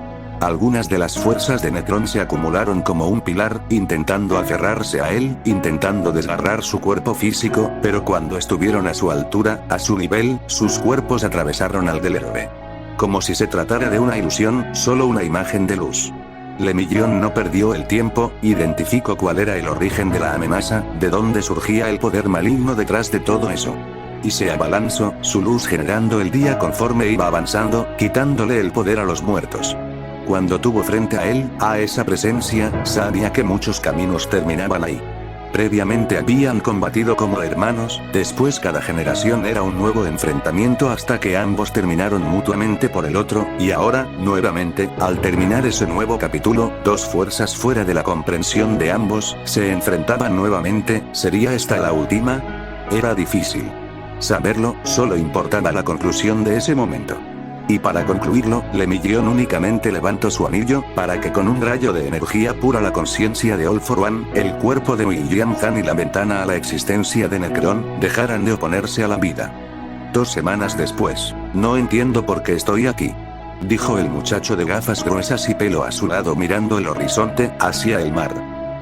Algunas de las fuerzas de Necron se acumularon como un pilar, intentando aferrarse a él, intentando desgarrar su cuerpo físico, pero cuando estuvieron a su altura, a su nivel, sus cuerpos atravesaron al del héroe. Como si se tratara de una ilusión, solo una imagen de luz. Lemillón no perdió el tiempo, identificó cuál era el origen de la amenaza, de dónde surgía el poder maligno detrás de todo eso. Y se abalanzó, su luz generando el día conforme iba avanzando, quitándole el poder a los muertos. Cuando tuvo frente a él, a esa presencia, sabía que muchos caminos terminaban ahí. Previamente habían combatido como hermanos, después cada generación era un nuevo enfrentamiento hasta que ambos terminaron mutuamente por el otro, y ahora, nuevamente, al terminar ese nuevo capítulo, dos fuerzas fuera de la comprensión de ambos, se enfrentaban nuevamente. ¿Sería esta la última? Era difícil saberlo, solo importaba la conclusión de ese momento. Y para concluirlo, Lemillion únicamente levantó su anillo, para que con un rayo de energía pura la conciencia de All for One, el cuerpo de William Han y la ventana a la existencia de Necron, dejaran de oponerse a la vida. 2 semanas después. No entiendo por qué estoy aquí, dijo el muchacho de gafas gruesas y pelo azulado mirando el horizonte, hacia el mar.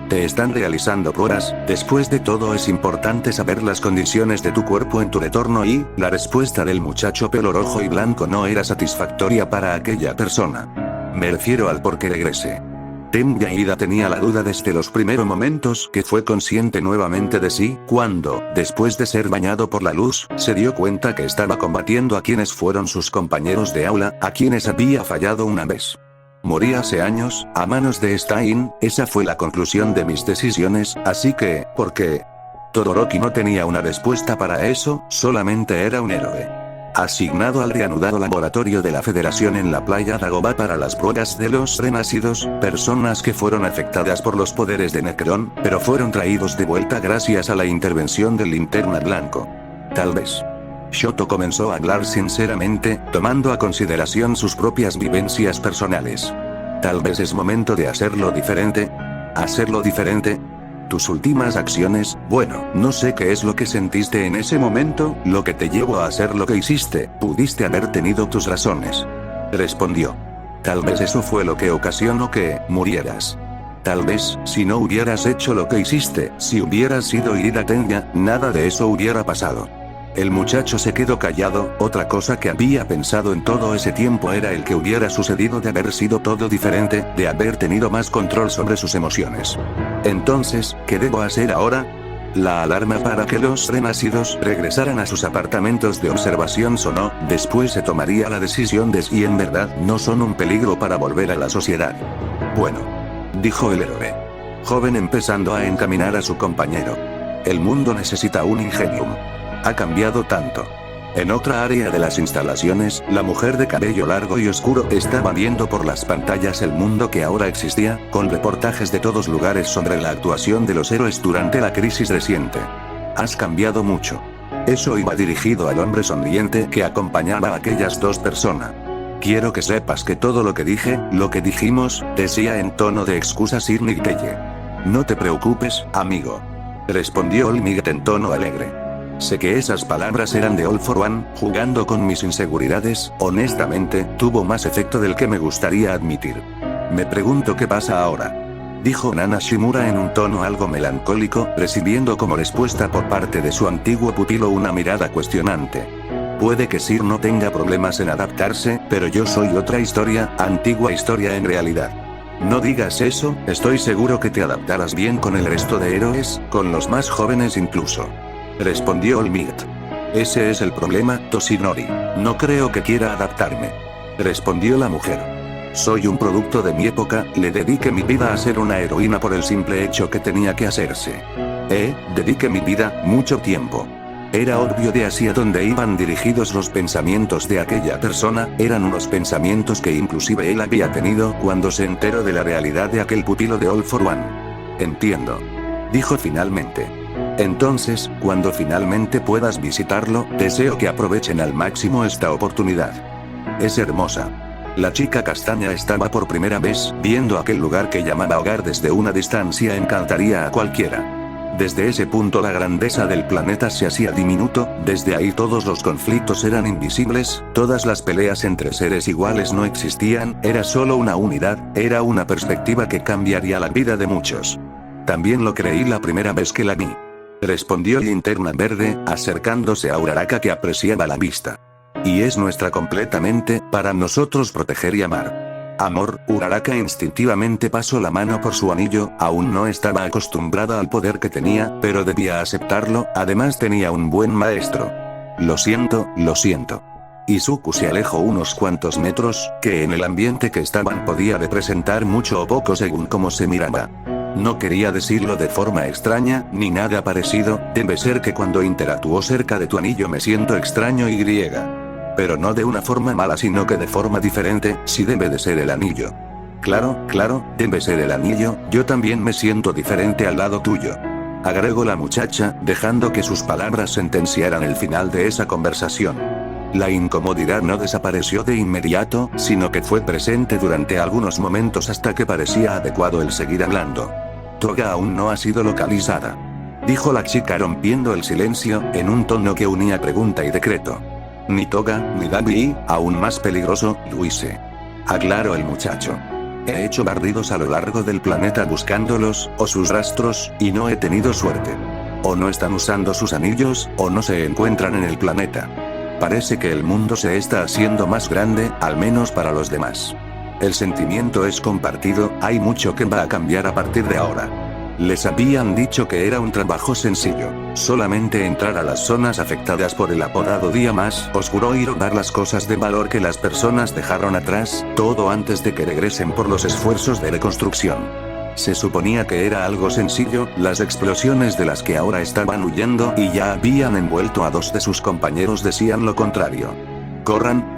Te están realizando pruebas. Después de todo es importante saber las condiciones de tu cuerpo en tu retorno y, la respuesta del muchacho pelo rojo y blanco no era satisfactoria para aquella persona. Me refiero al por qué regrese. Tem Yaida tenía la duda desde los primeros momentos que fue consciente nuevamente de sí, cuando, después de ser bañado por la luz, se dio cuenta que estaba combatiendo a quienes fueron sus compañeros de aula, a quienes había fallado una vez. Morí hace años, a manos de Stein. Esa fue la conclusión de mis decisiones, así que, ¿por qué? Todoroki no tenía una respuesta para eso, solamente era un héroe asignado al reanudado laboratorio de la Federación en la playa Dagobah para las pruebas de los renacidos, personas que fueron afectadas por los poderes de Necron, pero fueron traídos de vuelta gracias a la intervención del Linterna Blanco. Tal vez. Shoto comenzó a hablar sinceramente, tomando a consideración sus propias vivencias personales. Tal vez es momento de hacerlo diferente. ¿Hacerlo diferente? Tus últimas acciones, bueno, no sé qué es lo que sentiste en ese momento, lo que te llevó a hacer lo que hiciste, pudiste haber tenido tus razones. Respondió. Tal vez eso fue lo que ocasionó que murieras. Tal vez, si no hubieras hecho lo que hiciste, si hubieras sido Ida Tenya, nada de eso hubiera pasado. El muchacho se quedó callado. Otra cosa que había pensado en todo ese tiempo era el que hubiera sucedido de haber sido todo diferente, de haber tenido más control sobre sus emociones. Entonces, ¿qué debo hacer ahora? La alarma para que los renacidos regresaran a sus apartamentos de observación sonó. Después se tomaría la decisión de si en verdad no son un peligro para volver a la sociedad. Bueno, dijo el héroe joven empezando a encaminar a su compañero. El mundo necesita un Ingenium. Ha cambiado tanto. En otra área de las instalaciones, la mujer de cabello largo y oscuro estaba viendo por las pantallas el mundo que ahora existía, con reportajes de todos lugares sobre la actuación de los héroes durante la crisis reciente. Has cambiado mucho. Eso iba dirigido al hombre sonriente que acompañaba a aquellas dos personas. Quiero que sepas que todo lo que dije, lo que dijimos, decía en tono de excusa Sir Nicteye. No te preocupes, amigo, respondió Olmigt en tono alegre. Sé que esas palabras eran de All for One, jugando con mis inseguridades. Honestamente, tuvo más efecto del que me gustaría admitir. Me pregunto qué pasa ahora, dijo Nana Shimura en un tono algo melancólico, recibiendo como respuesta por parte de su antiguo pupilo una mirada cuestionante. Puede que Sir no tenga problemas en adaptarse, pero yo soy otra historia, antigua historia en realidad. No digas eso, estoy seguro que te adaptarás bien con el resto de héroes, con los más jóvenes incluso, respondió Olmigt. Ese es el problema, Toshinori. No creo que quiera adaptarme, respondió la mujer. Soy un producto de mi época, le dediqué mi vida a ser una heroína por el simple hecho que tenía que hacerse. Dediqué mi vida, mucho tiempo. Era obvio de hacia dónde iban dirigidos los pensamientos de aquella persona, eran unos pensamientos que inclusive él había tenido cuando se enteró de la realidad de aquel pupilo de All for One. Entiendo, dijo finalmente. Entonces, cuando finalmente puedas visitarlo, deseo que aprovechen al máximo esta oportunidad. Es hermosa. La chica castaña estaba por primera vez viendo aquel lugar que llamaba hogar desde una distancia, encantaría a cualquiera. Desde ese punto la grandeza del planeta se hacía diminuto, desde ahí todos los conflictos eran invisibles, todas las peleas entre seres iguales no existían, era solo una unidad, era una perspectiva que cambiaría la vida de muchos. También lo creí la primera vez que la vi, respondió Linterna Verde, acercándose a Uraraka que apreciaba la vista. Y es nuestra completamente, para nosotros proteger y amar. Amor. Uraraka instintivamente pasó la mano por su anillo, aún no estaba acostumbrada al poder que tenía, pero debía aceptarlo, además tenía un buen maestro. Lo siento. Izuku se alejó unos cuantos metros, que en el ambiente que estaban podía representar mucho o poco según cómo se miraba. No quería decirlo de forma extraña, ni nada parecido, debe ser que cuando interactúo cerca de tu anillo me siento extraño y griega. Pero no de una forma mala sino que de forma diferente, si debe de ser el anillo. Claro, debe ser el anillo, yo también me siento diferente al lado tuyo. Agregó la muchacha, dejando que sus palabras sentenciaran el final de esa conversación. La incomodidad no desapareció de inmediato, sino que fue presente durante algunos momentos hasta que parecía adecuado el seguir hablando. Toga aún no ha sido localizada, dijo la chica rompiendo el silencio, en un tono que unía pregunta y decreto. Ni Toga, ni Dabi y, aún más peligroso, Luise. Aclaró el muchacho. He hecho barridos a lo largo del planeta buscándolos, o sus rastros, y no he tenido suerte. O no están usando sus anillos, o no se encuentran en el planeta. Parece que el mundo se está haciendo más grande, al menos para los demás. El sentimiento es compartido, hay mucho que va a cambiar a partir de ahora. Les habían dicho que era un trabajo sencillo, solamente entrar a las zonas afectadas por el apodado día más oscuro y robar las cosas de valor que las personas dejaron atrás, todo antes de que regresen por los esfuerzos de reconstrucción. Se suponía que era algo sencillo, las explosiones de las que ahora estaban huyendo y ya habían envuelto a 2 de sus compañeros decían lo contrario. Corran.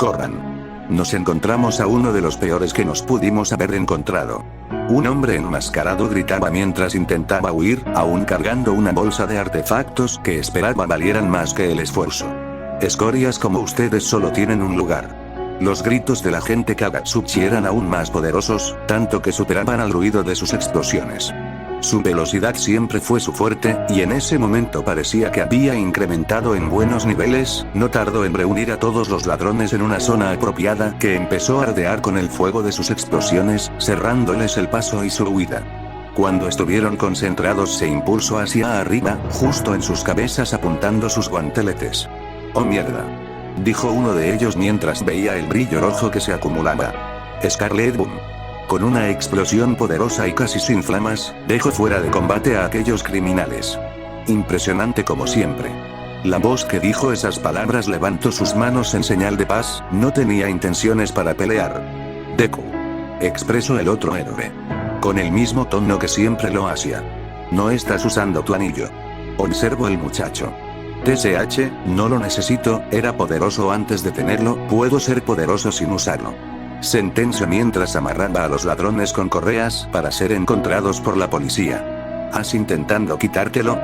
Nos encontramos a uno de los peores que nos pudimos haber encontrado. Un hombre enmascarado gritaba mientras intentaba huir, aún cargando una bolsa de artefactos que esperaba valieran más que el esfuerzo. Escorias como ustedes solo tienen un lugar. Los gritos de la gente Kagatsuchi eran aún más poderosos, tanto que superaban al ruido de sus explosiones. Su velocidad siempre fue su fuerte, y en ese momento parecía que había incrementado en buenos niveles, no tardó en reunir a todos los ladrones en una zona apropiada que empezó a ardear con el fuego de sus explosiones, cerrándoles el paso y su huida. Cuando estuvieron concentrados se impulsó hacia arriba, justo en sus cabezas apuntando sus guanteletes. «Oh mierda», dijo uno de ellos mientras veía el brillo rojo que se acumulaba. Scarlet Boom. Con una explosión poderosa y casi sin flamas, dejó fuera de combate a aquellos criminales. Impresionante como siempre. La voz que dijo esas palabras levantó sus manos en señal de paz, no tenía intenciones para pelear. Deku. Expresó el otro héroe. Con el mismo tono que siempre lo hacía. No estás usando tu anillo. Observó el muchacho. TSH, no lo necesito, era poderoso antes de tenerlo, puedo ser poderoso sin usarlo. Sentenció mientras amarraba a los ladrones con correas para ser encontrados por la policía. ¿Has intentando quitártelo?,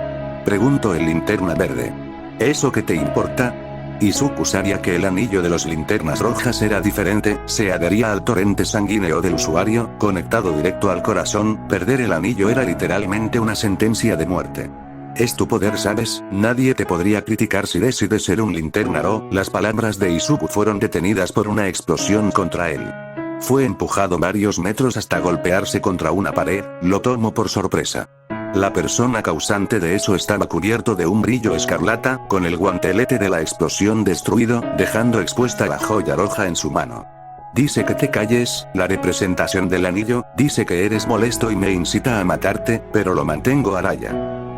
preguntó el linterna verde. ¿Eso qué te importa? Izuku sabía que el anillo de los linternas rojas era diferente, se adhería al torrente sanguíneo del usuario, conectado directo al corazón, perder el anillo era literalmente una sentencia de muerte. Es tu poder, ¿sabes? Nadie te podría criticar si decides ser un linternaro. Las palabras de Izuku fueron detenidas por una explosión contra él. Fue empujado varios metros hasta golpearse contra una pared, lo tomó por sorpresa. La persona causante de eso estaba cubierto de un brillo escarlata, con el guantelete de la explosión destruido, dejando expuesta la joya roja en su mano. Dice que te calles, la representación del anillo, dice que eres molesto y me incita a matarte, pero lo mantengo a raya.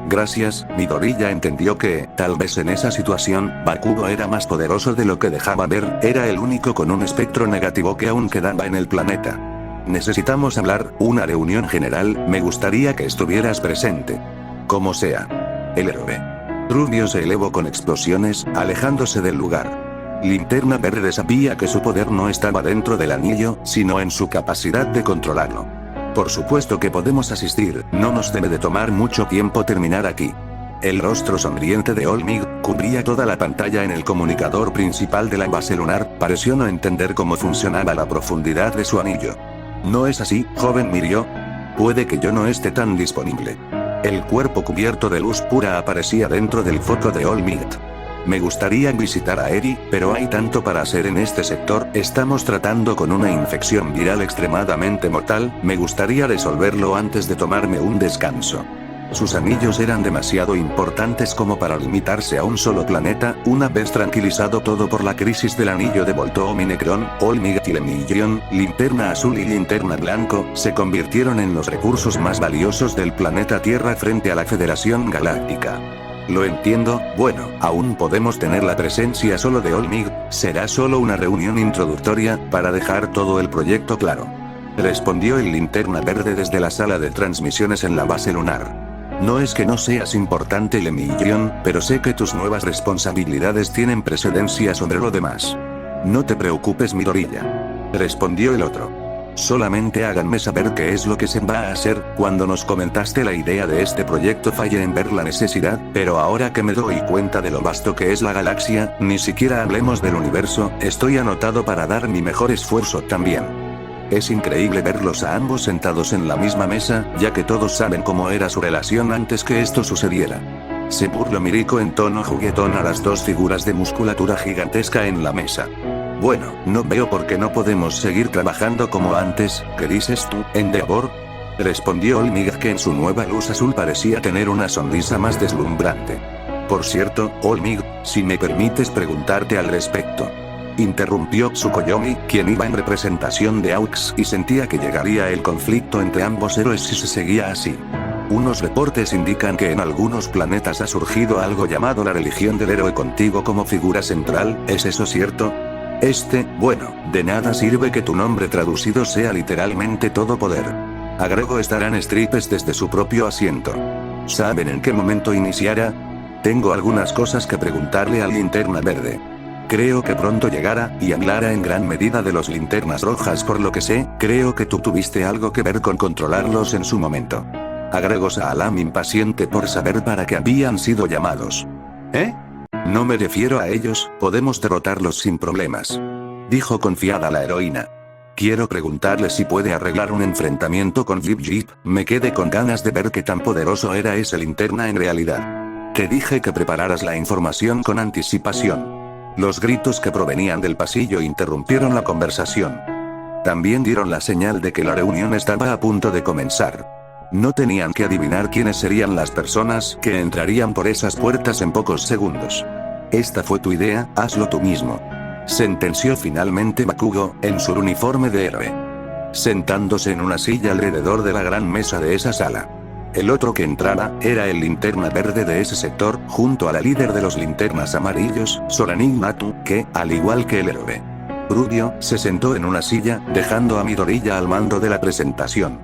Gracias, Midori ya entendió que, tal vez en esa situación, Bakugo era más poderoso de lo que dejaba ver, era el único con un espectro negativo que aún quedaba en el planeta. Necesitamos hablar, una reunión general, me gustaría que estuvieras presente. Como sea. El héroe rubio se elevó con explosiones, alejándose del lugar. Linterna Verde sabía que su poder no estaba dentro del anillo, sino en su capacidad de controlarlo. Por supuesto que podemos asistir, no nos debe de tomar mucho tiempo terminar aquí. El rostro sonriente de Olmig cubría toda la pantalla en el comunicador principal de la base lunar, pareció no entender cómo funcionaba la profundidad de su anillo. ¿No es así, joven Mirio? Puede que yo no esté tan disponible. El cuerpo cubierto de luz pura aparecía dentro del foco de Olmig. Me gustaría visitar a Eri, pero hay tanto para hacer en este sector, estamos tratando con una infección viral extremadamente mortal, me gustaría resolverlo antes de tomarme un descanso. Sus anillos eran demasiado importantes como para limitarse a un solo planeta, una vez tranquilizado todo por la crisis del anillo de Volto Omicron, Olmig y Lemillion, Linterna Azul y Linterna Blanco, se convirtieron en los recursos más valiosos del planeta Tierra frente a la Federación Galáctica. Lo entiendo, bueno, aún podemos tener la presencia solo de Olmig, será solo una reunión introductoria, para dejar todo el proyecto claro. respondió el Linterna Verde desde la sala de transmisiones en la base lunar. No es que no seas importante, Lemillón, pero sé que tus nuevas responsabilidades tienen precedencia sobre lo demás. No te preocupes, Midoriya, respondió el otro. Solamente háganme saber qué es lo que se va a hacer. Cuando nos comentaste la idea de este proyecto fallé en ver la necesidad, pero ahora que me doy cuenta de lo vasto que es la galaxia, ni siquiera hablemos del universo, estoy anotado para dar mi mejor esfuerzo también. Es increíble verlos a ambos sentados en la misma mesa, ya que todos saben cómo era su relación antes que esto sucediera. Se burló Miriko en tono juguetón a las dos figuras de musculatura gigantesca en la mesa. Bueno, no veo por qué no podemos seguir trabajando como antes. ¿Qué dices tú, Endeavor? Respondió Olmig, que en su nueva luz azul parecía tener una sonrisa más deslumbrante. Por cierto, Olmig, si me permites preguntarte al respecto. Interrumpió Tsukuyomi, quien iba en representación de AUX y sentía que llegaría el conflicto entre ambos héroes si se seguía así. Unos reportes indican que en algunos planetas ha surgido algo llamado la religión del héroe contigo como figura central, ¿es eso cierto? Bueno, de nada sirve que tu nombre traducido sea literalmente todo poder. Agregó estarán Stripes desde su propio asiento. ¿Saben en qué momento iniciará? Tengo algunas cosas que preguntarle al Linterna Verde. Creo que pronto llegará, y hablará en gran medida de los linternas rojas. Por lo que sé, creo que tú tuviste algo que ver con controlarlos en su momento. Agregó Saalam, impaciente por saber para qué habían sido llamados. ¿Eh? No me refiero a ellos, podemos derrotarlos sin problemas. Dijo confiada la heroína. Quiero preguntarle si puede arreglar un enfrentamiento con Jip Jip. Me quedé con ganas de ver qué tan poderoso era ese linterna en realidad. Te dije que prepararas la información con anticipación. Los gritos que provenían del pasillo interrumpieron la conversación. También dieron la señal de que la reunión estaba a punto de comenzar. No tenían que adivinar quiénes serían las personas que entrarían por esas puertas en pocos segundos. Esta fue tu idea, hazlo tú mismo. Sentenció finalmente Bakugo, en su uniforme de héroe. Sentándose en una silla alrededor de la gran mesa de esa sala. El otro que entrara, era el Linterna Verde de ese sector, junto a la líder de los linternas amarillos, Soranin Matu, que, al igual que el héroe rubio, se sentó en una silla, dejando a Midoriya al mando de la presentación.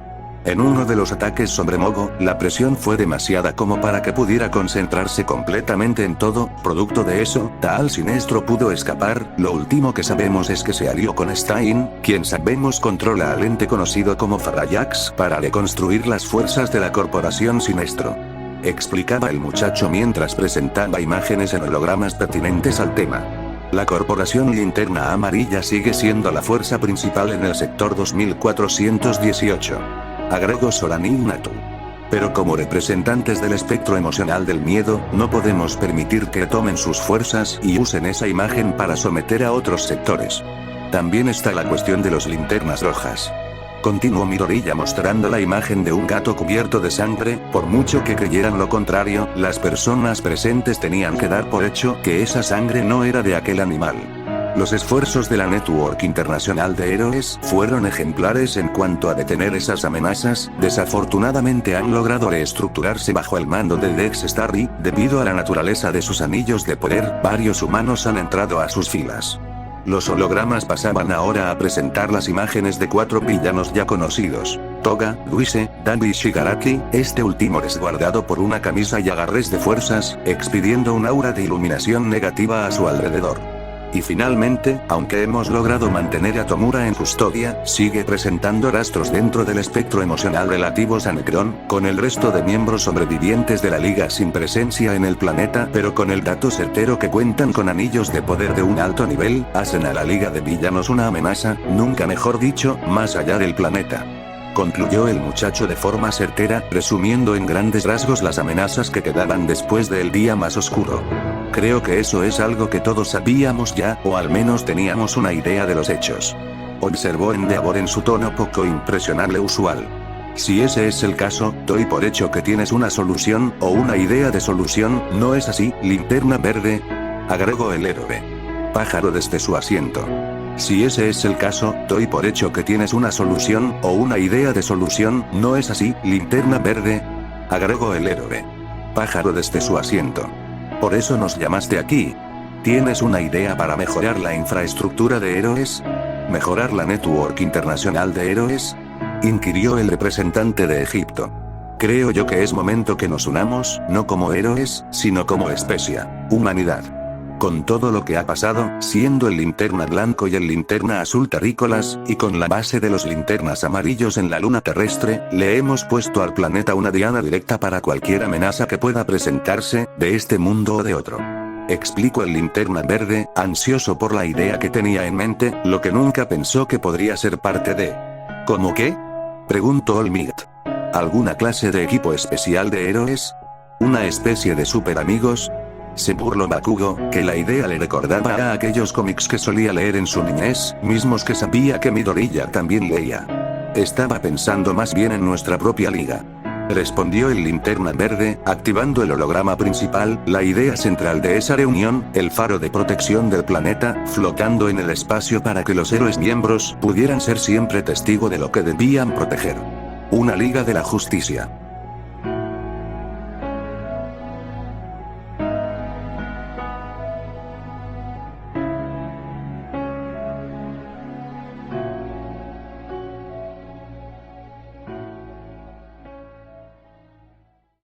En uno de los ataques sobre Mogo, la presión fue demasiada como para que pudiera concentrarse completamente en todo. Producto de eso, Taal Sinestro pudo escapar. Lo último que sabemos es que se alió con Stein, quien sabemos controla al ente conocido como Farayax, para reconstruir las fuerzas de la Corporación Sinestro. Explicaba el muchacho mientras presentaba imágenes en hologramas pertinentes al tema. La Corporación Linterna Amarilla sigue siendo la fuerza principal en el sector 2418. Agregó Soranin Matu. Pero como representantes del espectro emocional del miedo, no podemos permitir que tomen sus fuerzas y usen esa imagen para someter a otros sectores. También está la cuestión de los linternas rojas. Continuó Midoriya mostrando la imagen de un gato cubierto de sangre. Por mucho que creyeran lo contrario, las personas presentes tenían que dar por hecho que esa sangre no era de aquel animal. Los esfuerzos de la Network Internacional de Héroes fueron ejemplares en cuanto a detener esas amenazas. Desafortunadamente han logrado reestructurarse bajo el mando de Dex Starry. Debido a la naturaleza de sus anillos de poder, varios humanos han entrado a sus filas. Los hologramas pasaban ahora a presentar las imágenes de 4 villanos ya conocidos: Toga, Luise, Danby y Shigaraki, este último resguardado por una camisa y agarres de fuerzas, expidiendo un aura de iluminación negativa a su alrededor. Y finalmente, aunque hemos logrado mantener a Tomura en custodia, sigue presentando rastros dentro del espectro emocional relativos a Necron, con el resto de miembros sobrevivientes de la Liga sin presencia en el planeta, pero con el dato certero que cuentan con anillos de poder de un alto nivel, hacen a la Liga de Villanos una amenaza, nunca mejor dicho, más allá del planeta. Concluyó el muchacho de forma certera, resumiendo en grandes rasgos las amenazas que quedaban después del día más oscuro. Creo que eso es algo que todos sabíamos ya, o al menos teníamos una idea de los hechos. Observó Endeavor en su tono poco impresionable usual. Si ese es el caso, doy por hecho que tienes una solución, o una idea de solución, ¿no es así, Linterna Verde? Agregó el héroe pájaro desde su asiento. Si ese es el caso, doy por hecho que tienes una solución, o una idea de solución, ¿no es así, Linterna Verde? Agregó el héroe pájaro desde su asiento. Por eso nos llamaste aquí. ¿Tienes una idea para mejorar la infraestructura de héroes? ¿Mejorar la Network Internacional de Héroes? inquirió el representante de Egipto. Creo yo que es momento que nos unamos, no como héroes, sino como especie, humanidad. Con todo lo que ha pasado, siendo el linterna blanco y el linterna azul terrícolas, y con la base de los linternas amarillos en la luna terrestre, le hemos puesto al planeta una diana directa para cualquier amenaza que pueda presentarse, de este mundo o de otro. Explicó el linterna verde, ansioso por la idea que tenía en mente, lo que nunca pensó que podría ser parte de... ¿Cómo qué? Preguntó Olmigt. ¿Alguna clase de equipo especial de héroes? ¿Una especie de super amigos? Se burló Bakugo, que la idea le recordaba a aquellos cómics que solía leer en su niñez, mismos que sabía que Midoriya también leía. Estaba pensando más bien en nuestra propia liga. Respondió el linterna verde, activando el holograma principal, la idea central de esa reunión, el faro de protección del planeta, flotando en el espacio para que los héroes miembros pudieran ser siempre testigo de lo que debían proteger. Una Liga de la Justicia.